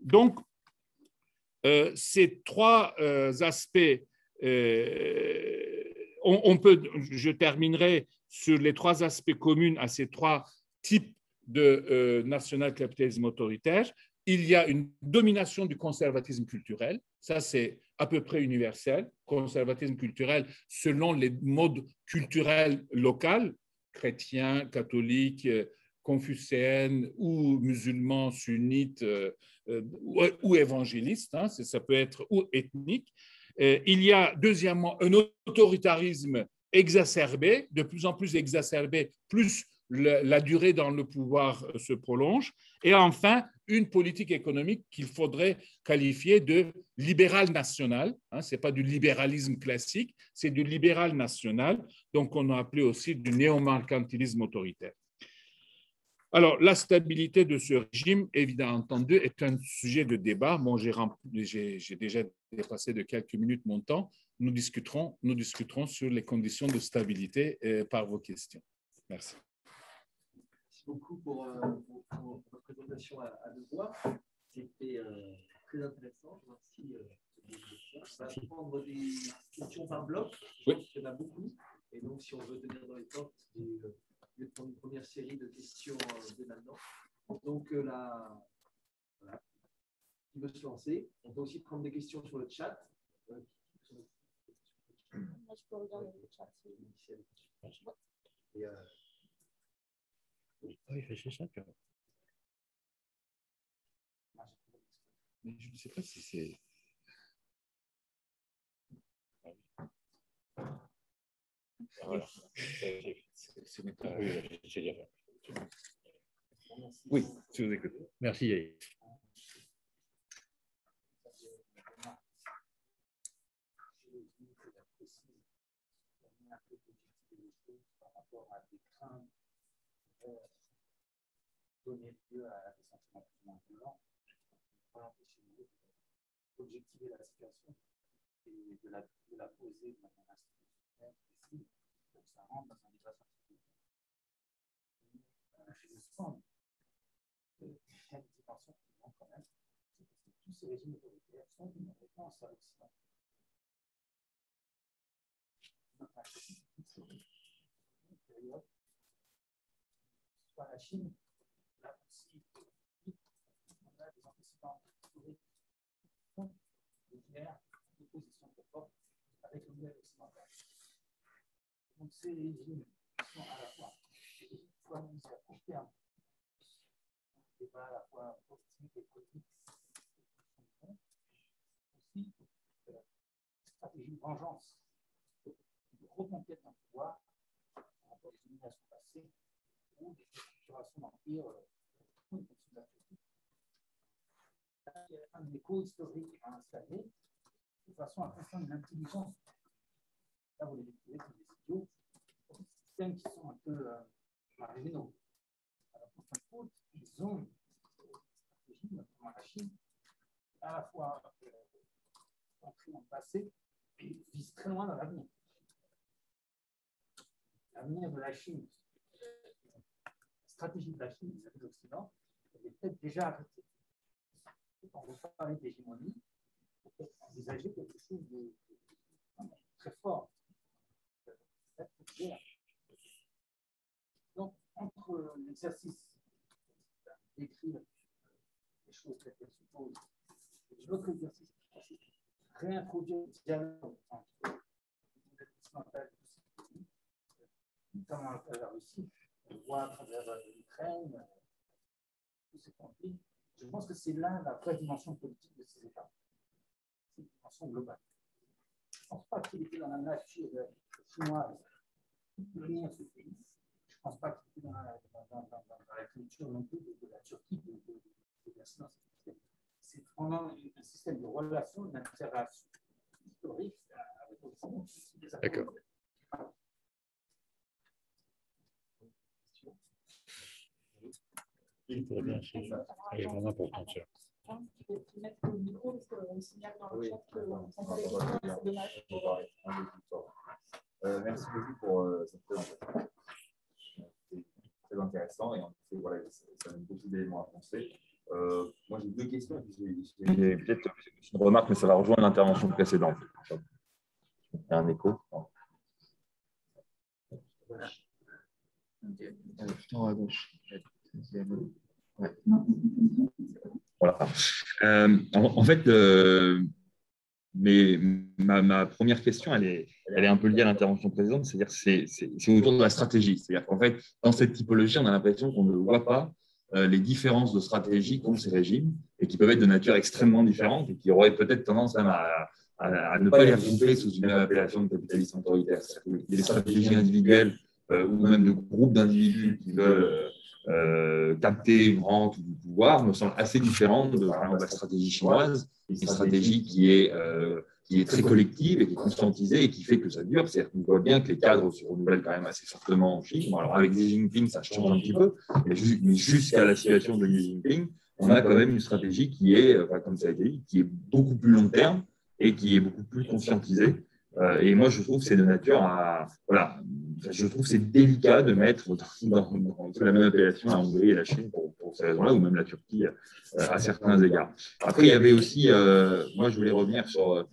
Donc, ces trois aspects, je terminerai sur les trois aspects communs à ces trois types de national-capitalisme autoritaire. Il y a une domination du conservatisme culturel, ça c'est à peu près universel, conservatisme culturel selon les modes culturels locaux, chrétiens, catholiques, confucéennes ou musulmans, sunnites ou évangélistes, ça peut être ou ethnique. Il y a deuxièmement un autoritarisme exacerbé, de plus en plus exacerbé, plus la durée dans le pouvoir se prolonge. Et enfin, une politique économique qu'il faudrait qualifier de libéral national. Ce n'est pas du libéralisme classique, c'est du libéral national, donc on a appelé aussi du néomercantilisme autoritaire. Alors, la stabilité de ce régime, évidemment entendu, est un sujet de débat. Bon, j'ai déjà dépassé de quelques minutes mon temps. Nous discuterons sur les conditions de stabilité par vos questions. Merci. Merci beaucoup pour votre présentation à deux voix. C'était très intéressant. Merci. On va prendre des questions par bloc. Je pense qu'il y en a beaucoup. Et donc, si on veut tenir dans les temps, je vais prendre une première série de questions dès maintenant. Donc, voilà. Qui veut se lancer? On peut aussi prendre des questions sur le chat. Moi, je peux regarder le chat. Et, oui, c'est ça. Mais je ne sais pas si c'est... Voilà. Oui, je vous écoute. Merci, Yael. Donner lieu à des sentiments plus ou moins violents, pour empêcher d'objectiver la situation et de la poser de manière institutionnelle précise, pour que ça rentre dans un débat scientifique. Je me sens qu'il y a une dimension qui manque quand même, c'est que tous ces régimes autoritaires sont une réponse à l'Occident. Soit la Chine, là aussi, on a des antécédents historiques, des guerres, des positions très fortes avec le modèle occidental. Donc, ces régimes sont à la fois des régimes colonisés à court terme, des débats à la fois politiques et politiques, aussi stratégie de vengeance, de reconquête d'un pouvoir par rapport aux dominations passées ou des structurations d'empire. Il y a un écho historique à installer de façon à comprendre l'intelligence. Là, vous les décrivez comme des idiots, des systèmes qui sont un peu marginaux. Alors, en fin de compte, ils ont une stratégie, notamment la Chine, à la fois ancrée dans le passé et vise très loin dans l'avenir. L'avenir de la Chine, la stratégie de la Chine vis-à-vis de l'Occident, elle est peut-être déjà arrêtée. Quand on veut parler d'hégémonie, il faut peut-être envisager quelque chose de très fort. Donc, entre l'exercice d'écrire les choses telles qu'elles se posent et l'autre exercice, c'est réintroduire le dialogue entre le modèle occidental et le notamment à travers la Russie, on voit à travers l'Ukraine, tous ces conflits. Je pense que c'est là la vraie dimension politique de ces États. C'est une dimension globale. Je ne pense pas qu'il était dans la nature chinoise de tenir ce pays. Je ne pense pas qu'il était dans la culture non plus de la Turquie c'est vraiment un système de relations, d'interaction historique avec l'Occident. D'accord. C'est vraiment important, ça. Tu peux mettre le micro parce qu'on signale dans le chat que c'est dommage. Merci beaucoup pour cette présentation. C'est très intéressant et en fait, voilà, ça donne beaucoup d'éléments à penser. Moi, j'ai deux questions. J'ai peut-être une remarque, mais ça va rejoindre l'intervention précédente. Il y a un écho. Voilà. En fait, ma première question, elle est un peu liée à l'intervention précédente, c'est-à-dire c'est autour de la stratégie. C'est-à-dire qu'en fait, dans cette typologie, on a l'impression qu'on ne voit pas les différences de stratégie qu'ont ces régimes et qui peuvent être de nature extrêmement différente et qui auraient peut-être tendance même à ne pas les regrouper sous une même appellation de capitalisme autoritaire. Il y a des stratégies individuelles ou même de groupes d'individus qui veulent capter une rente ou du pouvoir me semble assez différente de, par exemple, la stratégie chinoise, une stratégie qui est très collective et qui est conscientisée et qui fait que ça dure. C'est-à-dire qu'on voit bien que les cadres se renouvellent quand même assez fortement en Chine. Bon, alors avec Xi Jinping, ça change un petit peu, mais jusqu'à la situation de Xi Jinping, on a quand même une stratégie qui est, comme ça a été dit, qui est beaucoup plus long terme et qui est beaucoup plus conscientisée. Et moi, je trouve que c'est de nature à… Voilà, je trouve que c'est délicat de mettre dans la même appellation la Hongrie et la Chine pour ces raisons-là, ou même la Turquie à certains égards. Après, il y avait aussi… moi, je voulais revenir sur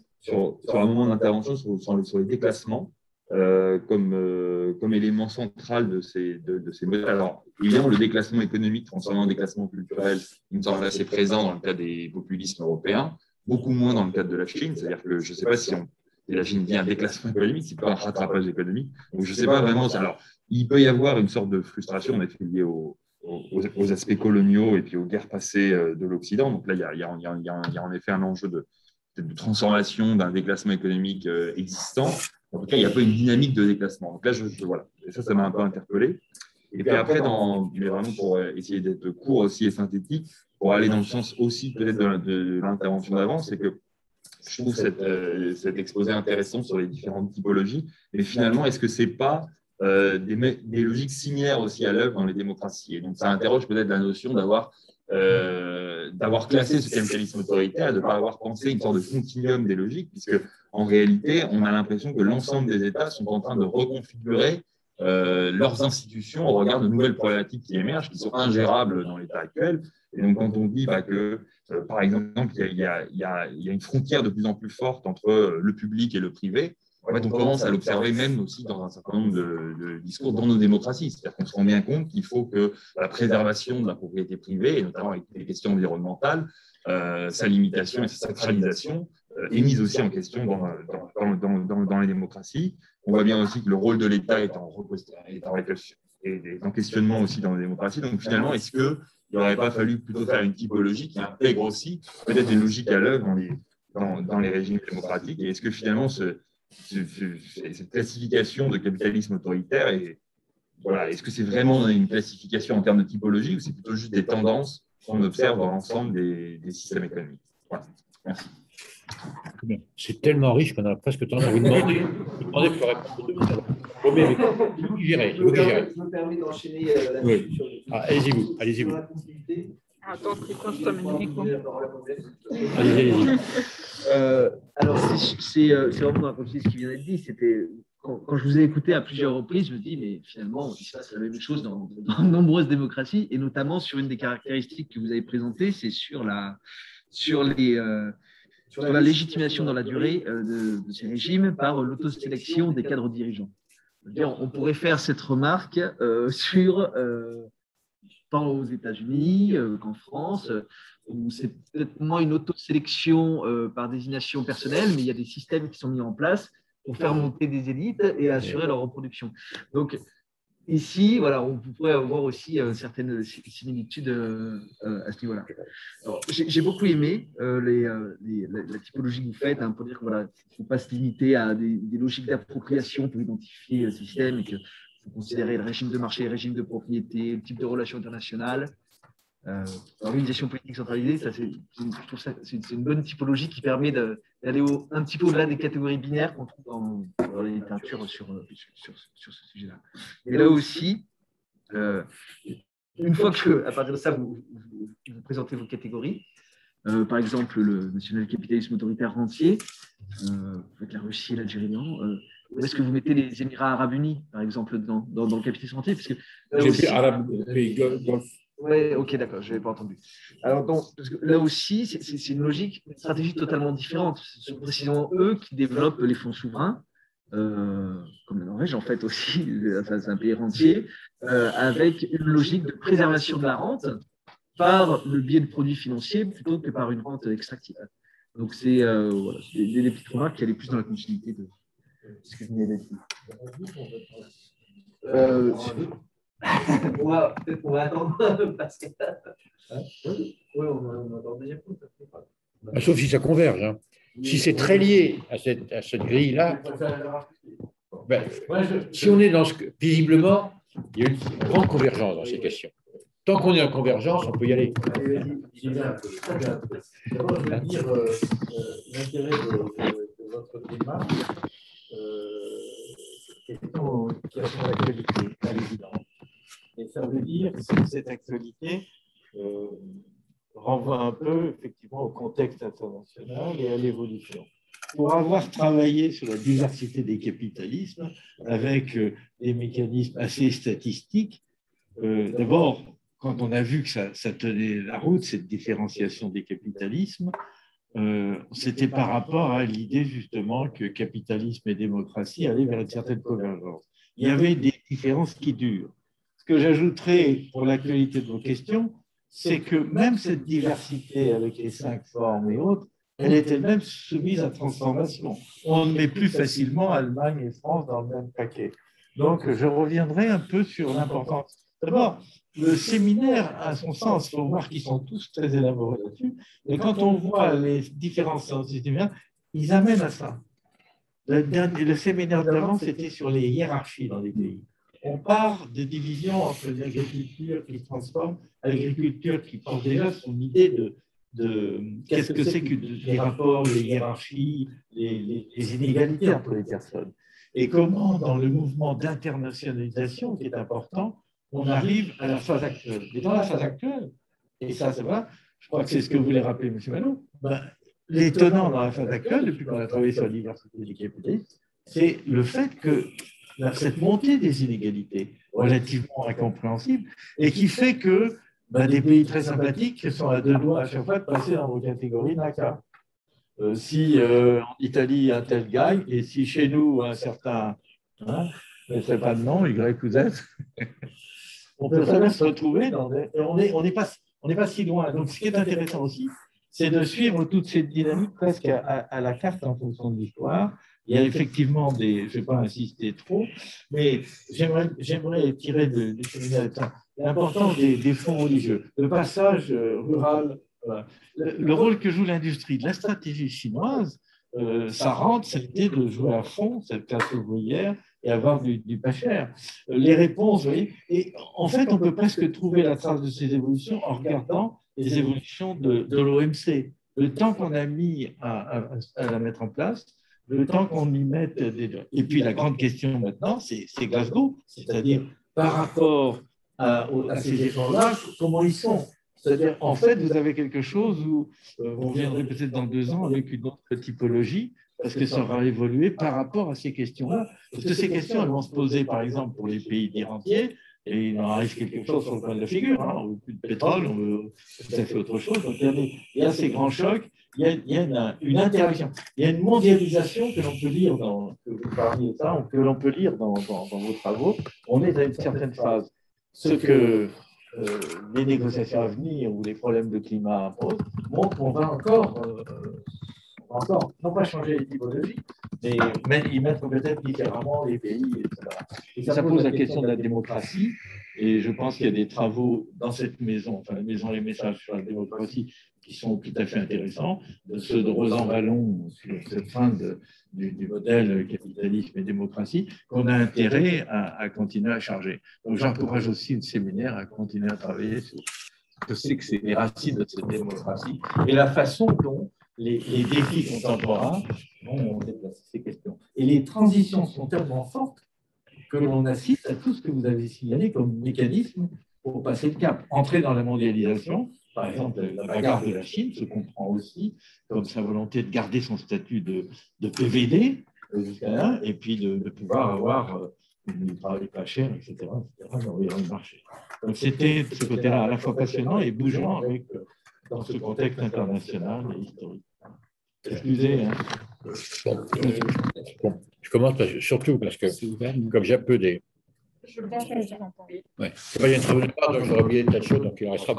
un moment d'intervention sur les déclassements comme élément central de ces modèles. Alors, évidemment, le déclassement économique transformé en déclassement culturel, il me semble assez présent dans le cas des populismes européens, beaucoup moins dans le cadre de la Chine. C'est-à-dire que je ne sais pas si la Chine vient un déclassement économique, c'est pas un rattrapage économique. Donc, je ne sais pas vraiment. Alors, il peut y avoir une sorte de frustration, en effet, liée aux aspects coloniaux et puis aux guerres passées de l'Occident. Donc là, il y a en effet un enjeu de transformation d'un déclassement économique existant. En tout cas, il y a pas une dynamique de déclassement. Donc là, voilà. Et ça m'a un peu interpellé. Et puis après, mais vraiment pour essayer d'être court aussi et synthétique, pour aller dans le sens aussi peut-être de l'intervention d'avant, c'est que je trouve cet exposé intéressant sur les différentes typologies. Mais finalement, est-ce que ce n'est pas des logiques similaires aussi à l'œuvre dans les démocraties? Et donc, ça interroge peut-être la notion d'avoir classé ce capitalisme autoritaire et de ne pas avoir pensé une sorte de continuum des logiques, puisque en réalité, on a l'impression que l'ensemble des États sont en train de reconfigurer leurs institutions au regard de nouvelles problématiques qui émergent, qui sont ingérables dans l'état actuel. Et donc, quand on dit que, par exemple, il y a une frontière de plus en plus forte entre le public et le privé, en fait, on commence à l'observer même aussi dans un certain nombre de discours dans nos démocraties. C'est-à-dire qu'on se rend bien compte qu'il faut que la préservation de la propriété privée, et notamment avec les questions environnementales, sa limitation et sa sacralisation, est mise aussi en question dans les démocraties. On voit bien aussi que le rôle de l'État est en questionnement aussi dans les démocraties. Donc finalement, est-ce qu'il n'aurait pas fallu plutôt faire une typologie qui intègre aussi peut-être des logiques à l'œuvre dans les régimes démocratiques? Et est-ce que finalement, cette classification de capitalisme autoritaire, est-ce que c'est vraiment une classification en termes de typologie ou c'est plutôt juste des tendances qu'on observe dans l'ensemble des systèmes économiques? Voilà. Merci. C'est tellement riche qu'on a presque tendance à vous demander pour répondre. Je me permets d'enchaîner la discussion. Allez-y. Attends, quand je t'amène le micro. Allez-y. Alors, c'est vraiment comme ce qui vient d'être dit. C'était quand je vous ai écouté à plusieurs reprises, je me dis, mais finalement, il se passe la même chose dans de nombreuses démocraties, et notamment sur une des caractéristiques que vous avez présentées, c'est sur la légitimation dans la durée de ces régimes par l'autosélection des cadres dirigeants. On pourrait faire cette remarque tant aux États-Unis qu'en France, où c'est peut-être moins une autosélection par désignation personnelle, mais il y a des systèmes qui sont mis en place pour faire monter des élites et assurer leur reproduction. Donc, ici, voilà, on pourrait avoir aussi certaines similitudes à ce niveau-là. J'ai beaucoup aimé la typologie que vous faites, pour dire qu'il ne faut pas se limiter à des logiques d'appropriation pour identifier le système et qu'il faut considérer le régime de marché, le régime de propriété, le type de relations internationales. L'organisation politique centralisée, je trouve ça c'est une bonne typologie qui permet d'aller un petit peu au-delà des catégories binaires qu'on trouve dans la littérature sur ce sujet-là. Et là aussi, une fois qu'à partir de ça, vous présentez vos catégories, par exemple le national-capitalisme autoritaire rentier, avec la Russie et l'Algérie, où est-ce que vous mettez les Émirats arabes unis, par exemple, dans le capitalisme rentier? Parce que J'ai fait arabe, pays golfe. Oui, ok, d'accord, je n'avais pas entendu. Alors, donc, parce que là aussi, c'est une logique, une stratégie totalement différente. Ce sont précisément eux qui développent les fonds souverains, comme la Norvège, en fait, aussi, c'est un pays rentier, avec une logique de préservation de la rente par le biais de produits financiers plutôt que par une rente extractive. Donc, c'est voilà, des petites remarques qui allaient plus dans la continuité de ce que je venais d'être dit. On va attendre parce que. Oui, on attend déjà. Sauf si ça converge. Hein. Si c'est très lié à cette grille-là, ben, si on est dans ce que. Visiblement, il y a une grande convergence dans ces questions. Tant qu'on est en convergence, on peut y aller. D'abord, je veux dire l'intérêt de votre démarche, question qui a son actualité, à l'évidence. Et ça veut dire que cette actualité renvoie un peu effectivement au contexte international et à l'évolution. Pour avoir travaillé sur la diversité des capitalismes avec des mécanismes assez statistiques, d'abord, quand on a vu que ça tenait la route, cette différenciation des capitalismes, c'était par rapport à l'idée justement que capitalisme et démocratie allaient vers une certaine convergence. Il y avait des différences qui durent. Ce que j'ajouterais pour l'actualité de vos questions, c'est que même cette diversité avec les 5 formes et autres, elle est elle-même soumise à transformation. On ne met plus facilement Allemagne et France dans le même paquet. Donc, je reviendrai un peu sur l'importance. D'abord, le séminaire a son sens. Il faut voir qu'ils sont tous très élaborés là-dessus. Et quand on voit les différences scientifiques, ils amènent à ça. Le séminaire d'avant, c'était sur les hiérarchies dans les pays. On part de divisions entre l'agriculture qui se transforme à l'agriculture qui porte déjà son idée de qu'est-ce que c'est que les rapports, les hiérarchies, les inégalités entre les personnes. Et comment, dans le mouvement d'internationalisation qui est important, on arrive à la phase actuelle. Et dans la phase actuelle, et ça va, je crois que c'est ce que voulait rappeler M. Malo, l'étonnant dans la phase actuelle, depuis qu'on a travaillé sur la diversité des capitalistes, c'est le fait que cette montée des inégalités relativement incompréhensible et qui fait que des pays très sympathiques sont à 2 doigts à chaque fois de passer dans vos catégories NACA. Si en Italie un tel gagne et si chez nous un certain, je ne sais pas de nom, Y ou Z, on peut très bien se retrouver dans des... On n'est pas si loin. Donc ce qui est intéressant aussi, c'est de suivre toute cette dynamique presque à la carte en fonction de l'histoire. Il y a effectivement des, je ne vais pas insister trop, mais j'aimerais tirer du séminaire l'importance des fonds religieux, le passage rural, voilà. Le rôle que joue l'industrie, la stratégie chinoise, sa rente, c'était de jouer à fond cette classe ouvrière et avoir du pas cher. Les réponses, vous voyez, et en fait, on peut presque trouver la trace de ces évolutions en regardant les évolutions de l'OMC. Le temps qu'on a mis à la mettre en place, le temps qu'on y mette des... Et puis la grande question maintenant, c'est Glasgow, c'est-à-dire par rapport à ces efforts-là, comment ils sont. C'est-à-dire, en fait, vous avez quelque chose où vous reviendrez peut-être dans 2 ans avec une autre typologie, parce que ça aura évolué par rapport à ces questions-là. Parce que ces questions, elles vont se poser, par exemple, pour les pays dits rentiers, et il en arrive quelque chose sur le coin de la figure. Hein. On veut plus de pétrole, on veut tout à fait autre chose. Donc, il y a ces grands chocs. Il y a une interaction, il y a une mondialisation que l'on peut lire que vous parliez de ça, que l'on peut lire dans vos travaux. On est à une certaine phase. Ce que les négociations à venir ou les problèmes de climat imposent montrent qu'on va encore, non pas changer les typologies, mais y mettre peut-être différemment les pays, etc. Et ça pose la question de la démocratie. Et je pense qu'il y a des travaux dans cette maison, enfin la maison Les Messages sur la démocratie, qui sont tout à fait intéressants, ceux de Rosan Vallon sur cette fin du modèle capitalisme et démocratie, qu'on a intérêt à continuer à charger. Donc j'encourage aussi le séminaire à continuer à travailler que c'est que c'est les racines de cette démocratie et la façon dont les défis contemporains vont déplacer ces questions. Et les transitions sont tellement fortes que l'on assiste à tout ce que vous avez signalé comme mécanisme pour passer le cap. Entrer dans la mondialisation, par exemple, la bagarre de la Chine se comprend aussi comme sa volonté de garder son statut de PVD jusqu'à là, et puis de pouvoir avoir du travail pas cher, etc., dans le marché. Donc c'était de ce côté-là à la fois passionnant et bougeant avec, dans ce contexte international et historique. Excusez. Hein. Bon, je commence surtout parce que, comme j'ai un peu des... Ouais. Il y a une très bonne part, donc j'aurais oublié de tas de choses, donc il en restera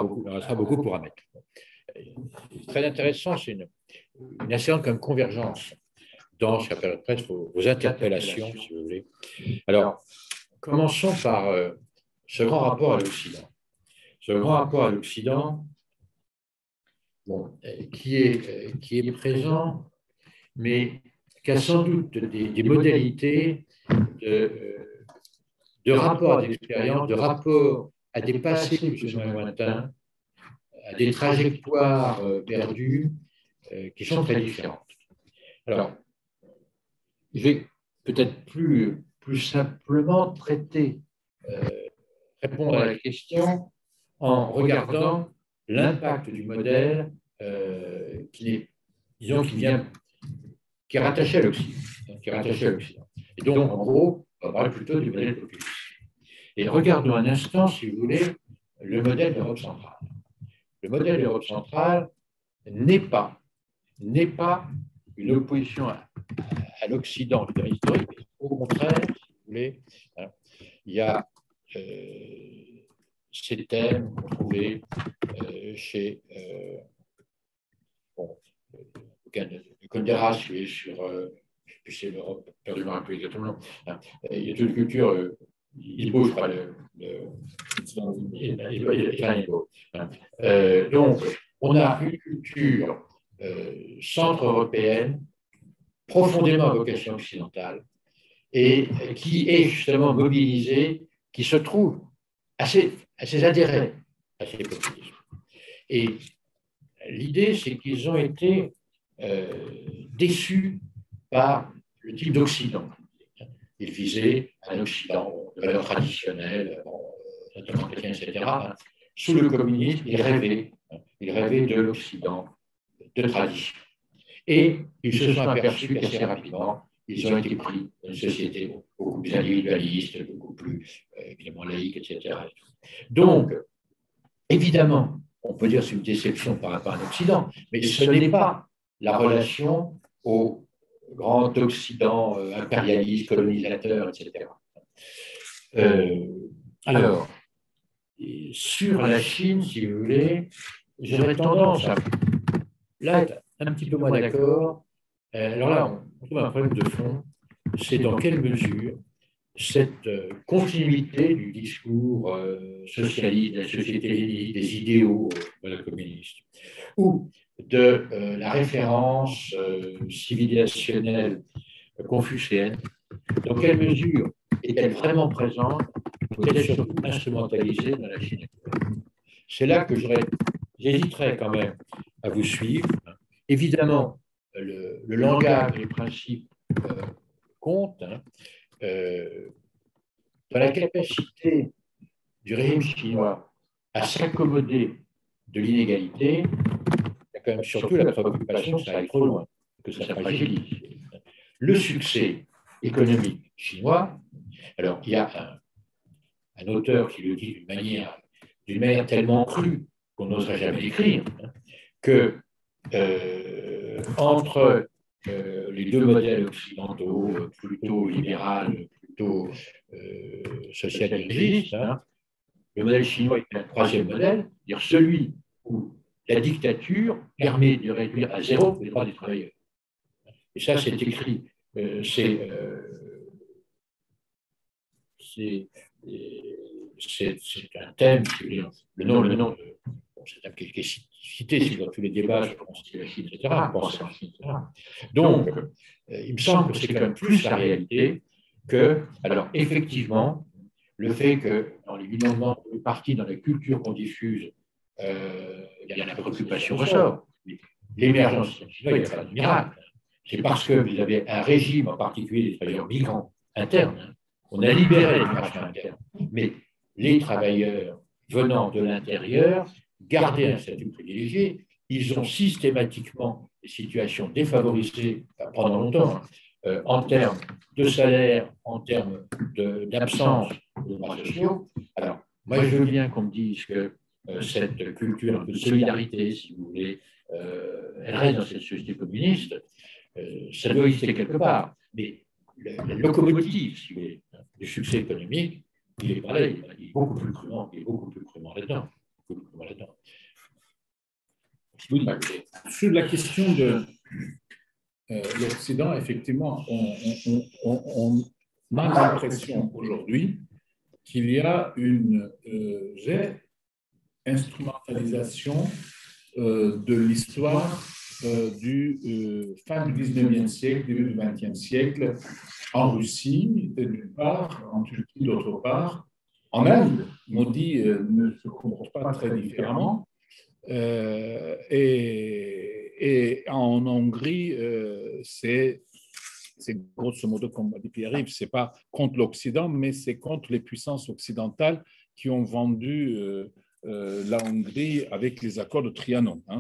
beaucoup pour Ahmed. Très intéressant, c'est une assez grande comme convergence dans ce qu'appelle presque vos interpellations, si vous voulez. Alors, commençons par ce grand rapport à l'Occident. Ce grand rapport à l'Occident, bon, qui est présent, mais qui a sans doute des modalités de rapport à d'expérience, de rapport à des passés plus ou moins lointains, à des trajectoires perdues qui sont très différentes. Alors, je vais peut-être plus simplement répondre à la question en regardant l'impact du modèle qui est rattaché à l'Occident. Et donc, en gros, on va parler plutôt du modèle populiste. Et regardons un instant, si vous voulez, le modèle d'Europe centrale. Le modèle d'Europe centrale n'est pas une opposition à l'Occident historique. Au contraire, si vous voulez, il y a ces thèmes qu'on trouvait chez Conderas, qui est sur, je sais plus si c'est l'Europe, perdu un peu exactement. Il y a toute une culture, il bouge pas donc, on a une culture centre-européenne profondément à vocation occidentale et qui est justement mobilisée, qui se trouve assez adhérée à ces populismes. Et l'idée, c'est qu'ils ont été déçus par le type d'Occident. Ils visaient un Occident de valeurs traditionnelles, notamment chrétien, etc. Sous le communisme, ils rêvaient de l'Occident de tradition. Et ils se sont aperçus qu'assez rapidement, ils ont été pris dans une société beaucoup plus individualiste, beaucoup plus évidemment laïque, etc. Donc, évidemment, on peut dire que c'est une déception par rapport à l'Occident, mais ce n'est pas la relation au grand Occident impérialiste, colonisateur, etc. Alors, sur la Chine, si vous voulez, j'aurais tendance à là être un petit peu moins d'accord. Alors là, on trouve un problème de fond, c'est dans quelle mesure cette continuité du discours socialiste, de la société des idéaux communistes, ou de la référence civilisationnelle confucéenne, dans quelle mesure est-elle vraiment présente, ou est-elle surtout instrumentalisée dans la Chine actuelle? C'est là que j'hésiterais quand même à vous suivre. Évidemment, le langage et les principes comptent. Dans la capacité du régime chinois à s'accommoder de l'inégalité, il y a quand même surtout la préoccupation que ça aille trop loin, que ça fragilise. Le succès économique chinois, alors il y a un auteur qui le dit d'une manière tellement crue qu'on n'oserait jamais écrire, que entre les deux modèles occidentaux, plutôt libéral, plutôt social-dirigiste, le modèle chinois est un troisième modèle, c'est-à-dire celui où la dictature permet de réduire à zéro les droits des travailleurs. Et ça, c'est écrit. C'est un thème, le nom c'est un thème qui est cité dans tous les débats sur la Chine, etc. Donc, il me semble que c'est quand même plus la réalité que, alors effectivement, le fait que dans les 1000 moments de parti, dans la culture qu'on diffuse, il y a la préoccupation ressort. L'émergence, il n'y a pas de miracle. C'est parce que vous avez un régime, en particulier des travailleurs migrants internes, on a libéré l'immigration interne. Mais les travailleurs venant de l'intérieur gardaient un statut privilégié. Ils ont systématiquement des situations défavorisées pendant longtemps, en termes de salaire, en termes d'absence de droits sociaux. Alors, moi, je veux bien qu'on me dise que cette culture un peu de solidarité, si vous voulez, elle reste dans cette société communiste, ça doit exister quelque part. Mais la locomotive, si vous voulez, du succès économique, il est pareil, il est beaucoup plus crûment, là-dedans. Sur la question de l'Occident, effectivement, on a l'impression aujourd'hui qu'il y a une instrumentalisation de l'histoire du fin du 19e siècle, début du 20e siècle, en Russie, d'une part, en Turquie, d'autre part, en Inde, Modi ne se comporte pas très différemment, et en Hongrie, c'est grosso modo, comme l'a dit Pierre-Yves, ce n'est pas contre l'Occident, mais c'est contre les puissances occidentales qui ont vendu la Hongrie avec les accords de Trianon. Hein.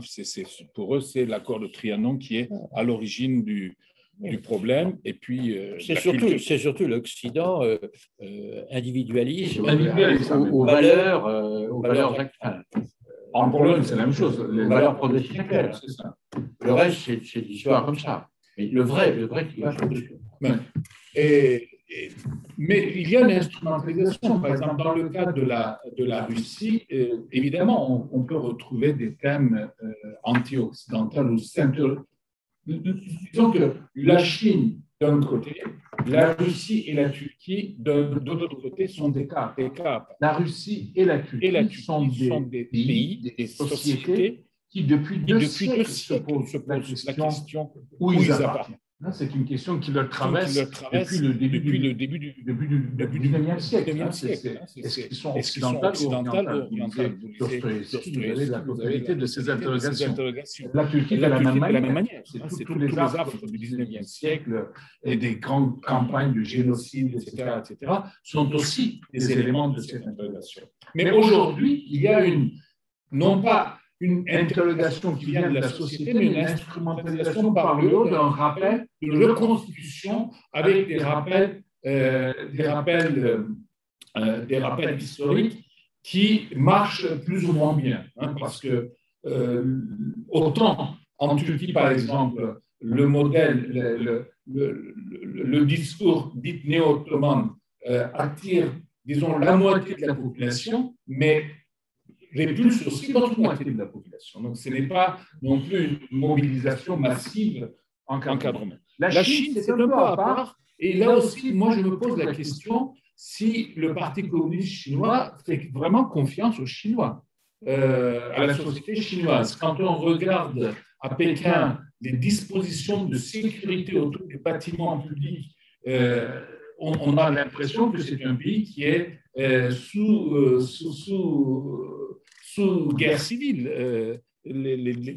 Pour eux, c'est l'accord de Trianon qui est à l'origine du problème. Et puis, c'est surtout l'Occident individualiste aux valeurs en Pologne, c'est la même chose. Les valeurs progressistes actuelles. C'est ça. Le reste, c'est l'histoire comme ça. Mais le vrai clivage, c'est dessus. Mais il y a une instrumentalisation. Par exemple, dans le cas de la Russie, évidemment, on peut retrouver des thèmes anti-occidentaux ou disons que la Chine, d'un côté, la Russie et la Turquie, de l'autre côté, sont des cas. La Russie et la Turquie sont des pays, des sociétés qui, depuis deux siècles, se posent la question où ils appartiennent. C'est une question qui leur traverse depuis le début du 19e siècle. Est-ce qu'ils sont occidentaux ou orientaux? Vous avez la totalité de ces interrogations. La Turquie, de la même manière. C'est tous les affres du 19e siècle et des grandes campagnes de génocide, etc., sont aussi des éléments de cette interrogation. Mais aujourd'hui, il y a non pas une interrogation qui vient de la société, mais une instrumentalisation par le haut d'un rappel de reconstitution avec des rappels historiques qui marchent plus ou moins bien. Hein, parce que autant en Turquie, par exemple, le modèle, le discours dit néo-ottoman attire, disons, la moitié de la population, mais répulse aussi l'autre moitié de la population. Donc, ce n'est pas non plus une mobilisation massive en encadrement. La Chine, c'est un peu à part. Et là aussi, moi, je me pose la question si le Parti communiste chinois fait vraiment confiance aux Chinois, à la société chinoise. Quand on regarde à Pékin les dispositions de sécurité autour des bâtiments publics, on a l'impression que c'est un pays qui est sous guerre civile.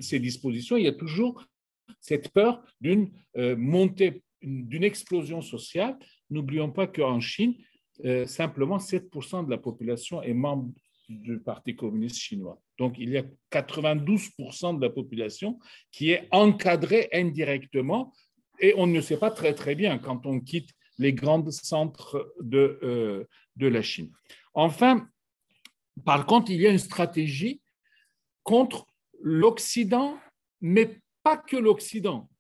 Ces dispositions, il y a toujours cette peur d'une montée, d'une explosion sociale. N'oublions pas qu'en Chine, simplement 7% de la population est membre du Parti communiste chinois. Donc, il y a 92% de la population qui est encadrée indirectement et on ne sait pas très, très bien quand on quitte les grands centres de la Chine. Enfin, par contre, il y a une stratégie contre l'Occident, mais pas que l'Occident.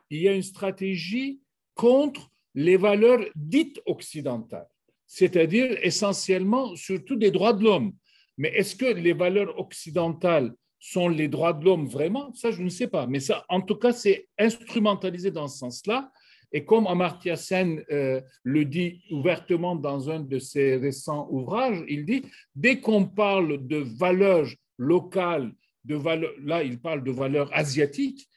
Il y a une stratégie contre les valeurs dites occidentales, c'est-à-dire essentiellement, surtout des droits de l'homme. Mais est-ce que les valeurs occidentales sont les droits de l'homme vraiment? Ça, je ne sais pas. Mais ça, en tout cas, c'est instrumentalisé dans ce sens-là. Et comme Amartya Sen le dit ouvertement dans un de ses récents ouvrages, il dit « Dès qu'on parle de valeurs locales, là, il parle de valeurs asiatiques,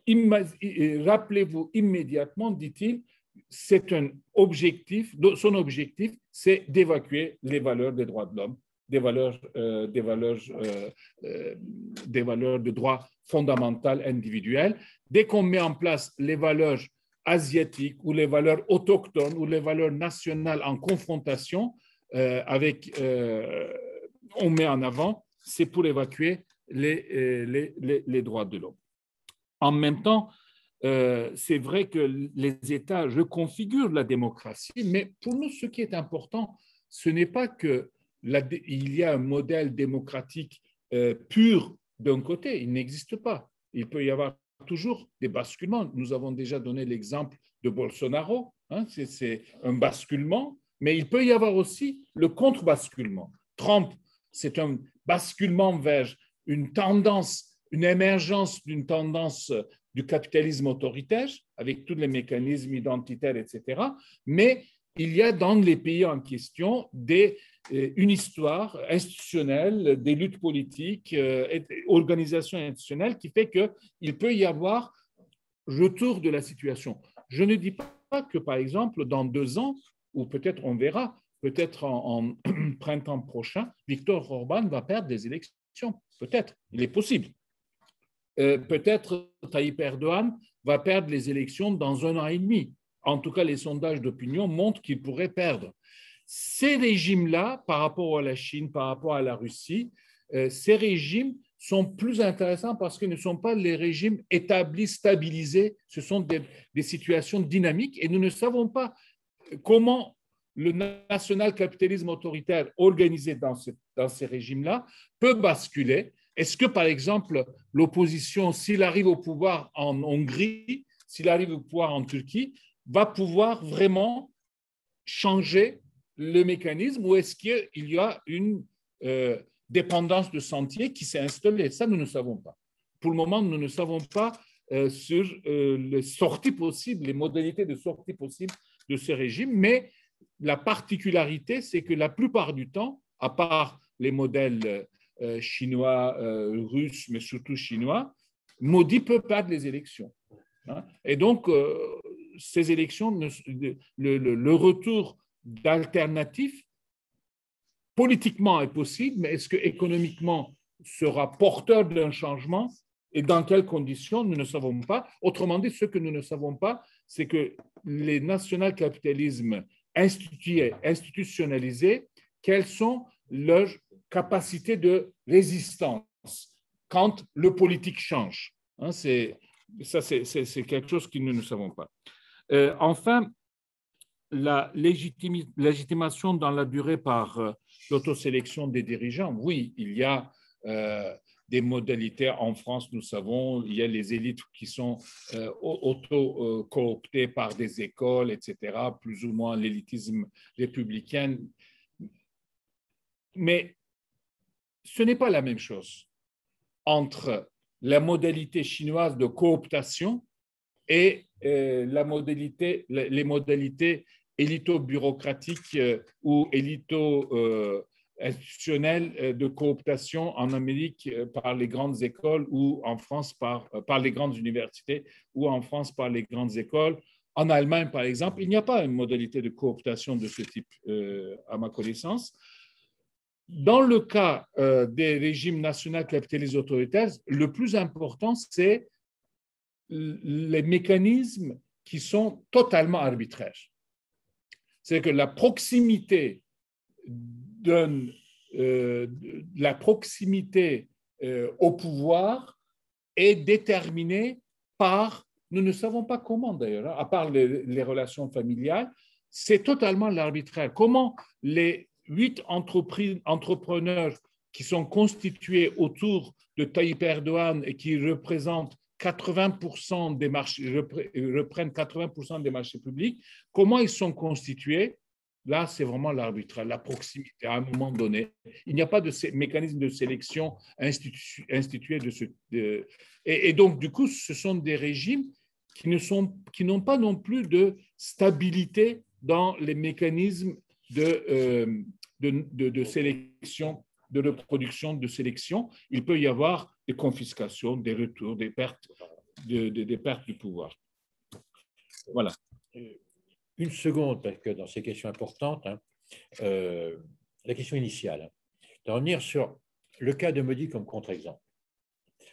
rappelez-vous immédiatement, dit-il, c'est un objectif, son objectif, c'est d'évacuer les valeurs des droits de l'homme de droits fondamentaux individuels. Dès qu'on met en place les valeurs asiatiques ou les valeurs autochtones ou les valeurs nationales en confrontation on met en avant, c'est pour évacuer les droits de l'homme. En même temps, c'est vrai que les États reconfigurent la démocratie, mais pour nous, ce qui est important, ce n'est pas qu'il y a un modèle démocratique pur d'un côté, il n'existe pas. Il peut y avoir toujours des basculements. Nous avons déjà donné l'exemple de Bolsonaro, hein, c'est un basculement, mais il peut y avoir aussi le contre-basculement. Trump, c'est un basculement vers une tendance, une émergence d'une tendance du capitalisme autoritaire, avec tous les mécanismes identitaires, etc. Mais il y a dans les pays en question une histoire institutionnelle, des luttes politiques, organisations institutionnelles qui fait qu'il peut y avoir retour de la situation. Je ne dis pas que, par exemple, dans 2 ans, ou peut-être on verra, peut-être en printemps prochain, Viktor Orban va perdre des élections. Peut-être, il est possible. Peut-être Tayyip Erdogan va perdre les élections dans 1 an et demi. En tout cas, les sondages d'opinion montrent qu'il pourrait perdre. Ces régimes-là, par rapport à la Chine, par rapport à la Russie, ces régimes sont plus intéressants parce qu'ils ne sont pas les régimes établis, stabilisés. Ce sont des situations dynamiques et nous ne savons pas comment le national-capitalisme autoritaire organisé dans ces régimes-là peut basculer. Est-ce que, par exemple, l'opposition, s'il arrive au pouvoir en Hongrie, s'il arrive au pouvoir en Turquie, va pouvoir vraiment changer le mécanisme ou est-ce qu'il y a une dépendance de sentier qui s'est installée? Ça, nous ne savons pas. Pour le moment, nous ne savons pas sur les sorties possibles, les modalités de sortie possibles de ce régime, mais la particularité, c'est que la plupart du temps, à part les modèles chinois, russes, mais surtout chinois, Modi peut perdre les élections. Hein? Et donc, ces élections, le retour d'alternatives, politiquement est possible, mais est-ce que économiquement sera porteur d'un changement et dans quelles conditions, nous ne savons pas. Autrement dit, ce que nous ne savons pas, c'est que les national-capitalismes institutionnalisés, quelles sont leurs capacités de résistance quand le politique change. Hein, c'est quelque chose que nous ne savons pas. Enfin, la légitimation dans la durée par l'autosélection des dirigeants, oui, il y a des modalités. En France, nous savons, il y a les élites qui sont auto-cooptées par des écoles, etc., plus ou moins l'élitisme républicain. Mais ce n'est pas la même chose entre la modalité chinoise de cooptation et les modalités élito-bureaucratiques ou élito-institutionnelles de cooptation en Amérique par les grandes écoles ou en France par les grandes universités ou en France par les grandes écoles. En Allemagne, par exemple, il n'y a pas une modalité de cooptation de ce type, à ma connaissance. Dans le cas des régimes nationaux capitalistes autoritaires, le plus important, c'est les mécanismes qui sont totalement arbitraires. C'est que la proximité au pouvoir est déterminée par, nous ne savons pas comment d'ailleurs, à part les relations familiales, c'est totalement l'arbitraire. Comment les 8 entrepreneurs qui sont constitués autour de Tayyip Erdogan et qui représentent 80% des marchés, reprennent 80% des marchés publics, comment ils sont constitués? Là, c'est vraiment l'arbitraire, la proximité à un moment donné. Il n'y a pas de mécanisme de sélection institué et donc, du coup, ce sont des régimes qui n'ont pas non plus de stabilité dans les mécanismes de sélection, de reproduction, de sélection. Il peut y avoir des confiscations, des retours, des pertes du pouvoir. Voilà. Une seconde, parce que dans ces questions importantes, la question initiale. de revenir sur le cas de Modi comme contre-exemple.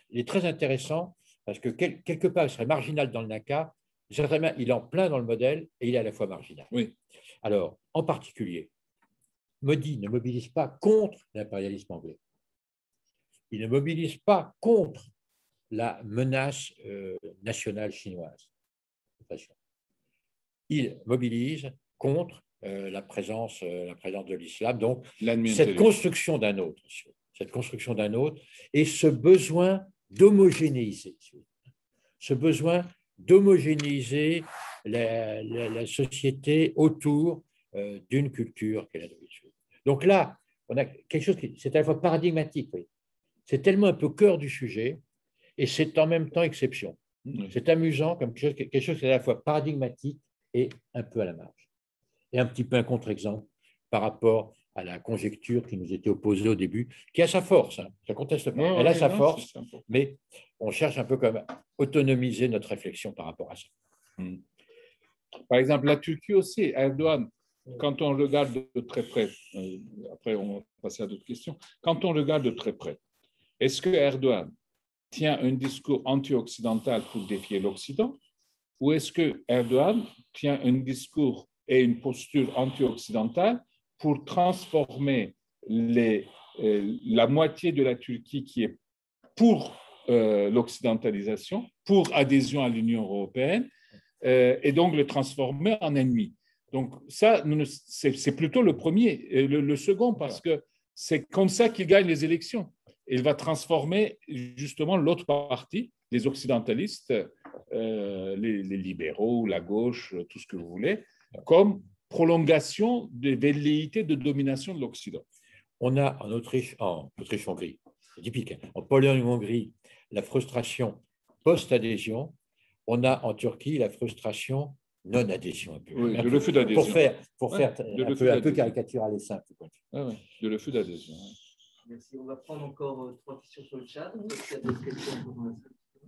Il est très intéressant parce que quelque part, il serait marginal dans le NACA, certainement, il est en plein dans le modèle et il est à la fois marginal. Oui. Alors, en particulier, Modi ne mobilise pas contre l'impérialisme anglais. Il ne mobilise pas contre la menace nationale chinoise. Il mobilise contre la présence de l'islam, donc cette construction d'un autre, et ce besoin d'homogénéiser, la société autour d'une culture qu'elle a d'habitude. Donc là, on a quelque chose qui c'est à la fois paradigmatique, oui. C'est tellement un peu cœur du sujet et c'est en même temps exception. C'est amusant comme quelque chose qui est à la fois paradigmatique et un peu à la marge. Et un petit peu un contre-exemple par rapport à la conjecture qui nous était opposée au début, qui a sa force, hein, ça ne conteste pas. Elle a sa force, mais on cherche un peu comme à autonomiser notre réflexion par rapport à ça. Par exemple, la Turquie aussi, Erdogan, quand on regarde de très près, après on va passer à d'autres questions, quand on regarde de très près, est-ce que Erdogan tient un discours anti-occidental pour défier l'Occident, ou est-ce que Erdogan tient un discours et une posture anti-occidentale pour transformer la moitié de la Turquie qui est pour l'occidentalisation, pour adhésion à l'Union européenne, et donc le transformer en ennemi? Donc ça, c'est plutôt le premier, le second, parce que c'est comme ça qu'il gagne les élections. Il va transformer justement l'autre partie, les occidentalistes, les libéraux, la gauche, tout ce que vous voulez, comme prolongation des velléités de domination de l'Occident. On a en Autriche-Hongrie, c'est typique, en Pologne-Hongrie, la frustration post-adhésion. On a en Turquie la frustration non-adhésion. Oui, de refus d'adhésion. Pour faire un peu caricatural et simple. Oui, de refus d'adhésion. Merci. On va prendre encore 3 questions sur le chat.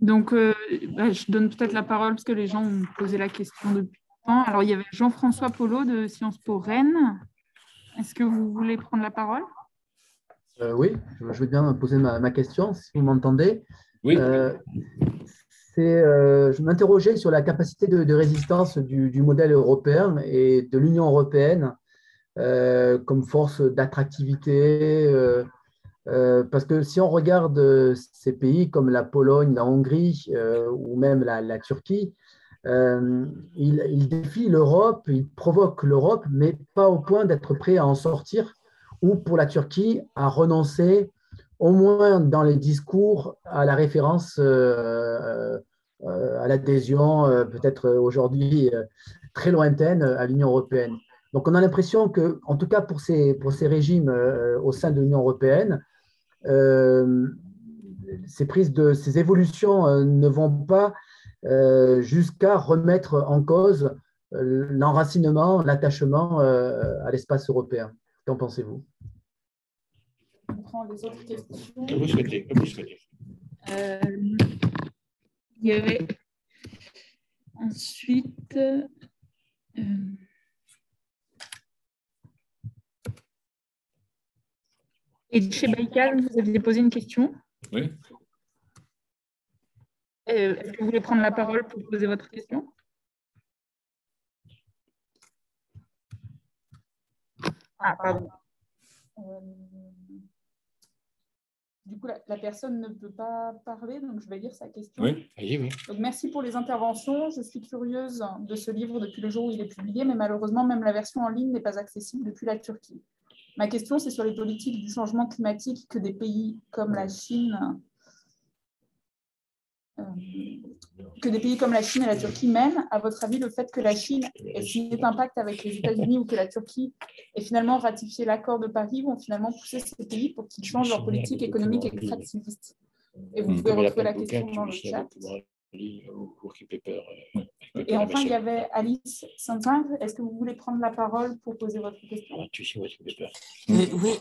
Donc, je donne peut-être la parole parce que les gens ont posé la question depuis longtemps. Alors, il y avait Jean-François Polo de Sciences Po Rennes. Est-ce que vous voulez prendre la parole? Oui, je vais bien poser ma question, si vous m'entendez. Oui. Je m'interrogeais sur la capacité de résistance du modèle européen et de l'Union européenne comme force d'attractivité. Parce que si on regarde ces pays comme la Pologne, la Hongrie ou même la Turquie, ils défient l'Europe, ils provoquent l'Europe, mais pas au point d'être prêts à en sortir, ou pour la Turquie, à renoncer au moins dans les discours à la référence à l'adhésion, peut-être aujourd'hui très lointaine, à l'Union européenne. Donc on a l'impression que, en tout cas pour ces régimes au sein de l'Union européenne, ces évolutions ne vont pas jusqu'à remettre en cause l'enracinement, l'attachement à l'espace européen. Qu'en pensez-vous? On prend les autres questions. Comme vous souhaitez. Il y avait ensuite... Et chez Baïkal, vous aviez posé une question. Oui. Est-ce que vous voulez prendre la parole pour poser votre question? Ah, pardon. Du coup, la personne ne peut pas parler, donc je vais lire sa question. Oui. Oui. Donc, merci pour les interventions. Je suis curieuse de ce livre depuis le jour où il est publié, mais malheureusement, même la version en ligne n'est pas accessible depuis la Turquie. Ma question, c'est sur les politiques du changement climatique que des pays comme la Chine, et la Turquie mènent. À votre avis, le fait que la Chine ait signé un pacte avec les États-Unis ou que la Turquie ait finalement ratifié l'accord de Paris vont finalement pousser ces pays pour qu'ils changent leur politique économique extractiviste. Et vous pouvez retrouver la question dans le chat. Et enfin, il y avait Alice Saint-Ingre. Est-ce que vous voulez prendre la parole pour poser votre question? Oui,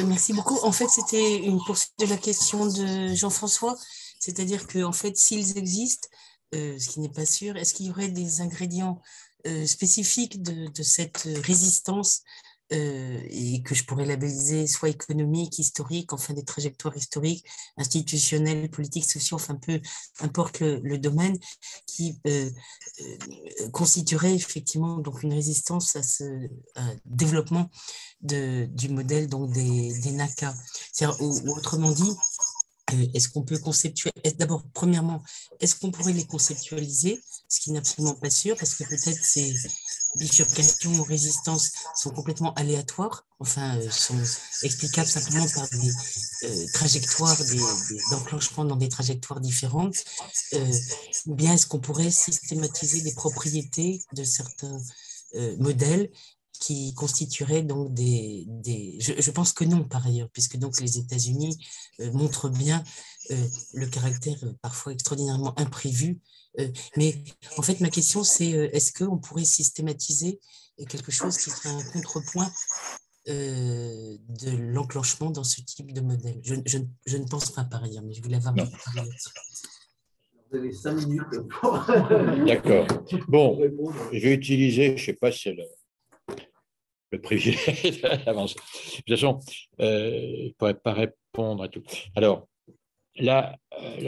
merci beaucoup. En fait, c'était une poursuite de la question de Jean-François, c'est-à-dire que, en fait, s'ils existent, ce qui n'est pas sûr, est-ce qu'il y aurait des ingrédients spécifiques de cette résistance et que je pourrais labelliser soit économique, historique, enfin des trajectoires historiques, institutionnelles, politiques, sociales, enfin peu importe le domaine, qui constituerait effectivement donc une résistance à ce développement du modèle donc des NACA. Ou autrement dit, est-ce qu'on peut conceptualiser, d'abord, premièrement, est-ce qu'on pourrait les conceptualiser, ce qui n'est absolument pas sûr, parce que peut-être ces bifurcations ou résistances sont complètement aléatoires, enfin, sont explicables simplement par des trajectoires, d'enclenchement dans des trajectoires différentes, ou bien est-ce qu'on pourrait systématiser des propriétés de certains modèles qui constitueraient donc je pense que non, par ailleurs, puisque donc les États-Unis montrent bien le caractère parfois extraordinairement imprévu. Mais en fait, ma question, c'est est-ce qu'on pourrait systématiser quelque chose qui serait un contrepoint de l'enclenchement dans ce type de modèle? Je ne pense pas, par ailleurs, mais je voulais avoir votre avis. Vous avez 5 minutes pour… D'accord. Bon, je vais utiliser, je ne sais pas si c'est le privilège d'avancer. De toute façon, je ne pourrais pas répondre à tout. Alors, la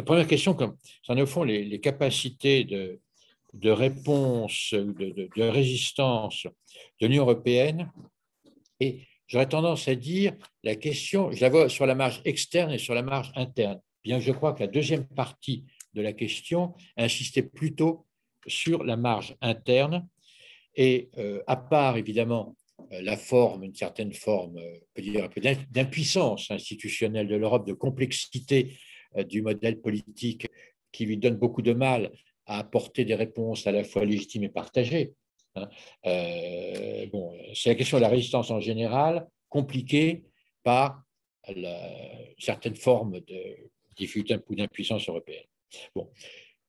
première question, c'est au fond les capacités de réponse, de résistance de l'Union européenne. Et j'aurais tendance à dire, la question, je la vois sur la marge externe et sur la marge interne. Bien que je crois que la deuxième partie de la question insistait plutôt sur la marge interne. Et à part, évidemment, la forme, une certaine forme, on peut dire un peu d'impuissance institutionnelle de l'Europe, de complexité du modèle politique qui lui donne beaucoup de mal à apporter des réponses à la fois légitimes et partagées. Bon, c'est la question de la résistance en général, compliquée par certaines formes de difficulté ou d'impuissance européenne. Bon.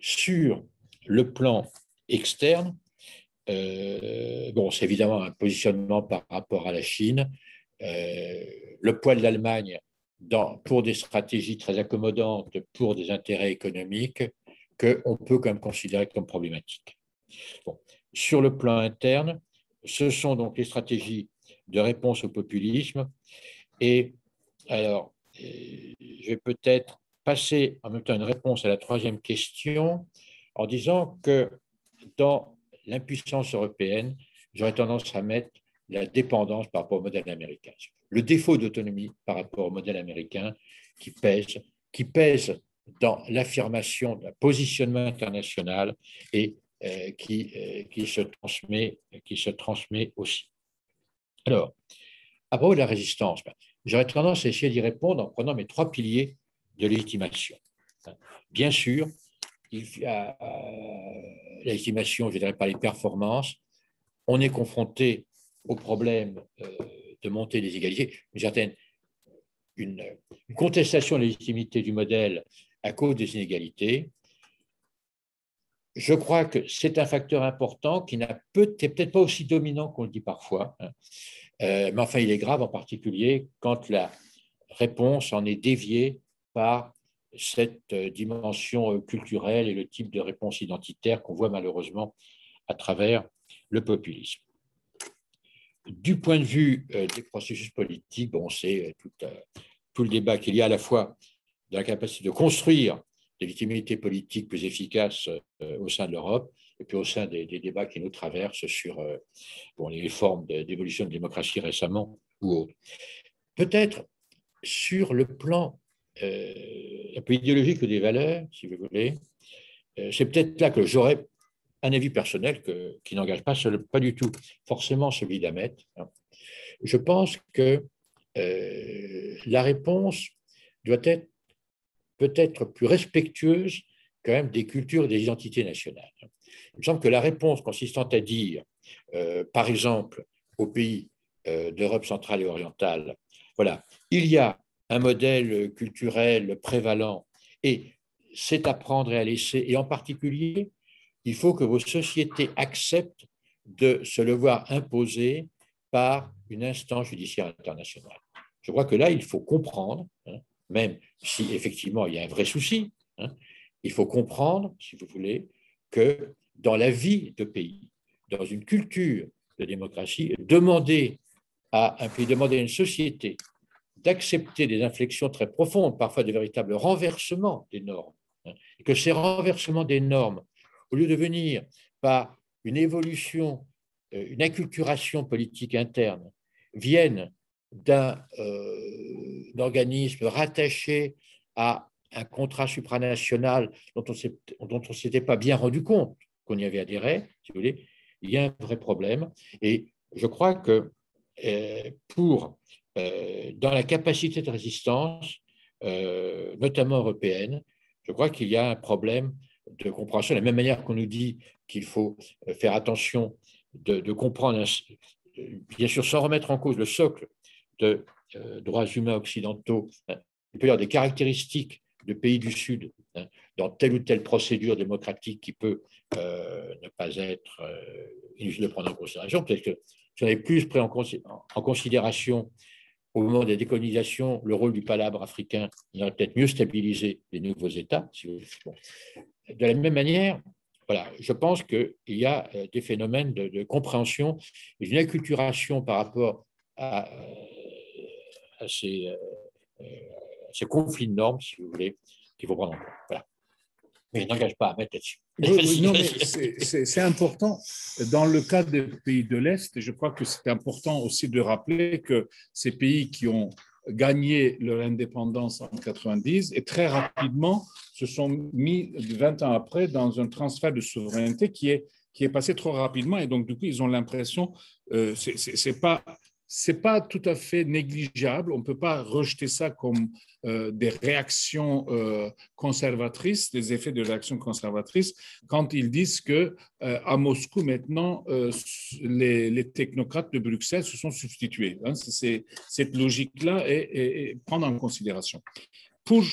Sur le plan externe, bon, c'est évidemment un positionnement par rapport à la Chine. Le poids de l'Allemagne pour des stratégies très accommodantes, pour des intérêts économiques, qu'on peut quand même considérer comme problématiques. Bon. Sur le plan interne, ce sont donc les stratégies de réponse au populisme. Et alors, je vais peut-être passer en même temps une réponse à la troisième question en disant que dans l'impuissance européenne, j'aurais tendance à mettre la dépendance par rapport au modèle américain. Le défaut d'autonomie par rapport au modèle américain qui pèse dans l'affirmation d'un positionnement international et qui se transmet aussi. Alors, à propos de la résistance, j'aurais tendance à essayer d'y répondre en prenant mes 3 piliers de légitimation. Bien sûr, la légitimation, je dirais par les performances, on est confronté au problème de montée des inégalités, une contestation de la légitimité du modèle à cause des inégalités. Je crois que c'est un facteur important qui n'est peut-être pas aussi dominant qu'on le dit parfois, mais enfin il est grave en particulier quand la réponse en est déviée par cette dimension culturelle et le type de réponse identitaire qu'on voit malheureusement à travers le populisme. Du point de vue des processus politiques, bon, c'est tout le débat qu'il y a à la fois de la capacité de construire des légitimités politiques plus efficaces au sein de l'Europe et puis au sein des débats qui nous traversent sur les formes d'évolution de démocratie récemment ou autres. Peut-être sur le plan un peu idéologique des valeurs, si vous voulez, c'est peut-être là que j'aurais un avis personnel qui n'engage pas du tout forcément celui d'Ahmet. Je pense que la réponse doit être peut-être plus respectueuse quand même des cultures et des identités nationales. Il me semble que la réponse consistant à dire, par exemple, aux pays d'Europe centrale et orientale, voilà, il y a un modèle culturel prévalent et c'est à prendre et à laisser, et en particulier, il faut que vos sociétés acceptent de se le voir imposer par une instance judiciaire internationale. Je crois que là, il faut comprendre, même si effectivement il y a un vrai souci, il faut comprendre, si vous voulez, que dans la vie de pays, dans une culture de démocratie, demander à un pays, demander à une société d'accepter des inflexions très profondes, parfois de véritables renversements des normes, hein, et que ces renversements des normes, au lieu de venir par une évolution, une acculturation politique interne, viennent d'un organisme rattaché à un contrat supranational dont on ne s'était pas bien rendu compte qu'on y avait adhéré, si vous voulez, il y a un vrai problème. Et je crois que dans la capacité de résistance, notamment européenne, je crois qu'il y a un problème de compréhension, de la même manière qu'on nous dit qu'il faut faire attention de comprendre, bien sûr sans remettre en cause le socle de droits humains occidentaux. Il peut y avoir des caractéristiques de pays du Sud, hein, dans telle ou telle procédure démocratique qui peut ne pas être inutile de prendre en considération. Peut-être que si on avait plus pris en considération au moment de la décolonisation le rôle du palabre africain, il aurait peut-être mieux stabilisé les nouveaux États. Si vous... bon. De la même manière, voilà, je pense qu'il y a des phénomènes de compréhension et d'une acculturation par rapport à ces conflits de normes, si vous voulez, qu'il faut prendre en compte. Voilà. Mais je n'engage pas à mettre là-dessus. Oui, non, mais c'est important. Dans le cas des pays de l'Est, je crois que c'est important aussi de rappeler que ces pays qui ont gagné leur indépendance en 90 et très rapidement se sont mis 20 ans après dans un transfert de souveraineté qui est passé trop rapidement, et donc du coup ils ont l'impression c'est pas tout à fait négligeable. On ne peut pas rejeter ça comme des réactions conservatrices, des effets de réactions conservatrices, quand ils disent que à Moscou maintenant les technocrates de Bruxelles se sont substitués. Hein, cette logique-là est prendre en considération. Pour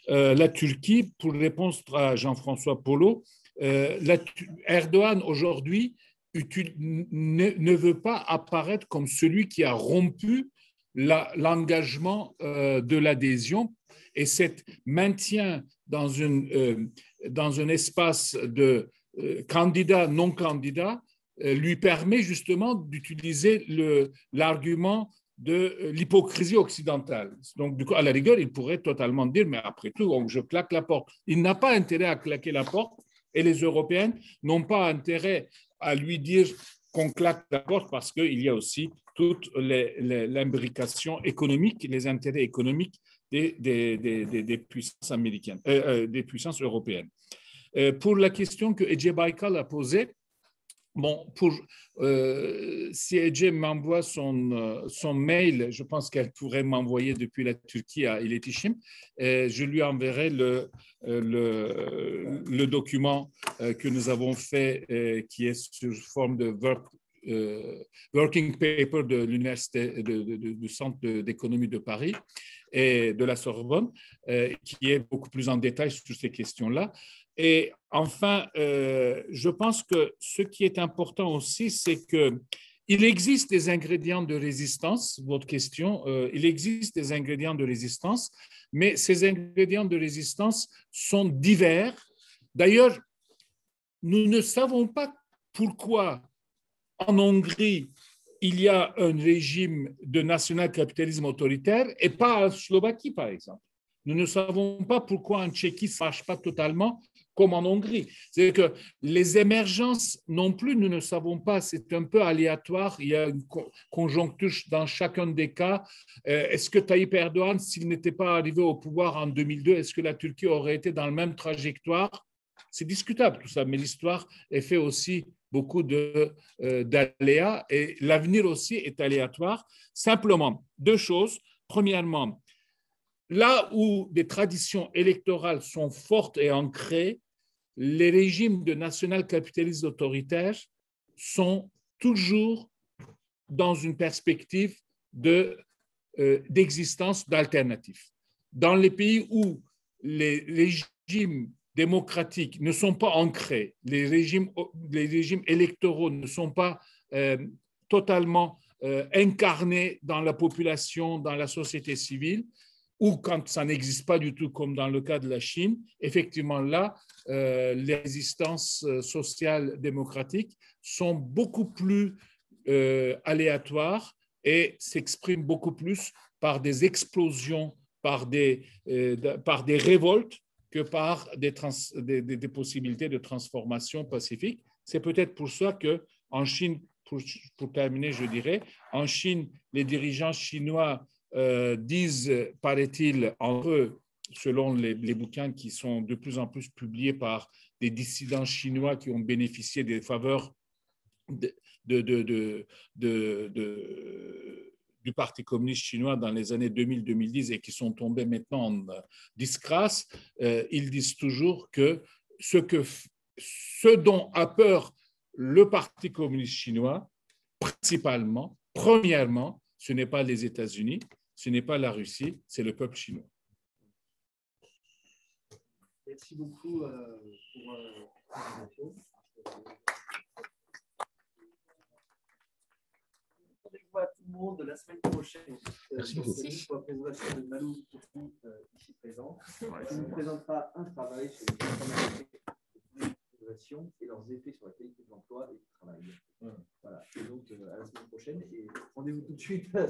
la Turquie, pour répondre à Jean-François Polo, Erdogan aujourd'hui ne veut pas apparaître comme celui qui a rompu l'engagement de l'adhésion, et cet maintien dans un espace de candidat-non candidat lui permet justement d'utiliser l'argument de l'hypocrisie occidentale. Donc, du coup, à la rigueur, il pourrait totalement dire, mais après tout, donc, je claque la porte. Il n'a pas intérêt à claquer la porte, et les Européens n'ont pas intérêt à lui dire qu'on claque la porte, parce qu'il y a aussi toute l'imbrication économique, les intérêts économiques des puissances américaines, des puissances européennes. Pour la question que Ece Baykal a posée, bon, si Ece m'envoie son mail, je pense qu'elle pourrait m'envoyer depuis la Turquie à İletişim. Je lui enverrai le document que nous avons fait, qui est sous forme de working paper de l'université du Centre d'économie de Paris et de la Sorbonne, qui est beaucoup plus en détail sur ces questions-là. Et enfin, je pense que ce qui est important aussi, c'est qu'il existe des ingrédients de résistance, votre question, il existe des ingrédients de résistance, mais ces ingrédients de résistance sont divers. D'ailleurs, nous ne savons pas pourquoi en Hongrie, il y a un régime de national-capitalisme autoritaire et pas en Slovaquie, par exemple. Nous ne savons pas pourquoi en Tchéquie, ça ne marche pas totalement comme en Hongrie. C'est-à-dire que les émergences non plus, nous ne savons pas, c'est un peu aléatoire. Il y a une conjoncture dans chacun des cas. Est-ce que Tayyip Erdogan, s'il n'était pas arrivé au pouvoir en 2002, est-ce que la Turquie aurait été dans la même trajectoire? C'est discutable tout ça, mais l'histoire est faite aussi beaucoup d'aléas, et l'avenir aussi est aléatoire. Simplement, deux choses. Premièrement, là où des traditions électorales sont fortes et ancrées, les régimes de national-capitalisme autoritaire sont toujours dans une perspective d'existence d'alternatives. Dans les pays où les régimes démocratiques ne sont pas ancrés, les régimes électoraux ne sont pas totalement incarnés dans la population, dans la société civile, ou quand ça n'existe pas du tout, comme dans le cas de la Chine, effectivement là, les résistances sociales démocratiques sont beaucoup plus aléatoires et s'exprime beaucoup plus par des explosions, par des révoltes que par des possibilités de transformation pacifique. C'est peut-être pour ça qu'en Chine, pour terminer, je dirais, en Chine, les dirigeants chinois disent, paraît-il, entre eux, selon les bouquins qui sont de plus en plus publiés par des dissidents chinois qui ont bénéficié des faveurs du Parti communiste chinois dans les années 2000-2010 et qui sont tombés maintenant en disgrâce, ils disent toujours que ce dont a peur le Parti communiste chinois, principalement, premièrement, ce n'est pas les États-Unis, ce n'est pas la Russie, c'est le peuple chinois. Merci beaucoup pour la présentation. Rendez-vous à tout le monde la semaine prochaine. Merci beaucoup. Pour la présentation de Malou ici présent. Qui nous présentera un travail sur les innovations et leurs effets sur la qualité de l'emploi et du travail. Voilà. Et donc, à la semaine prochaine. Et rendez-vous tout de suite à la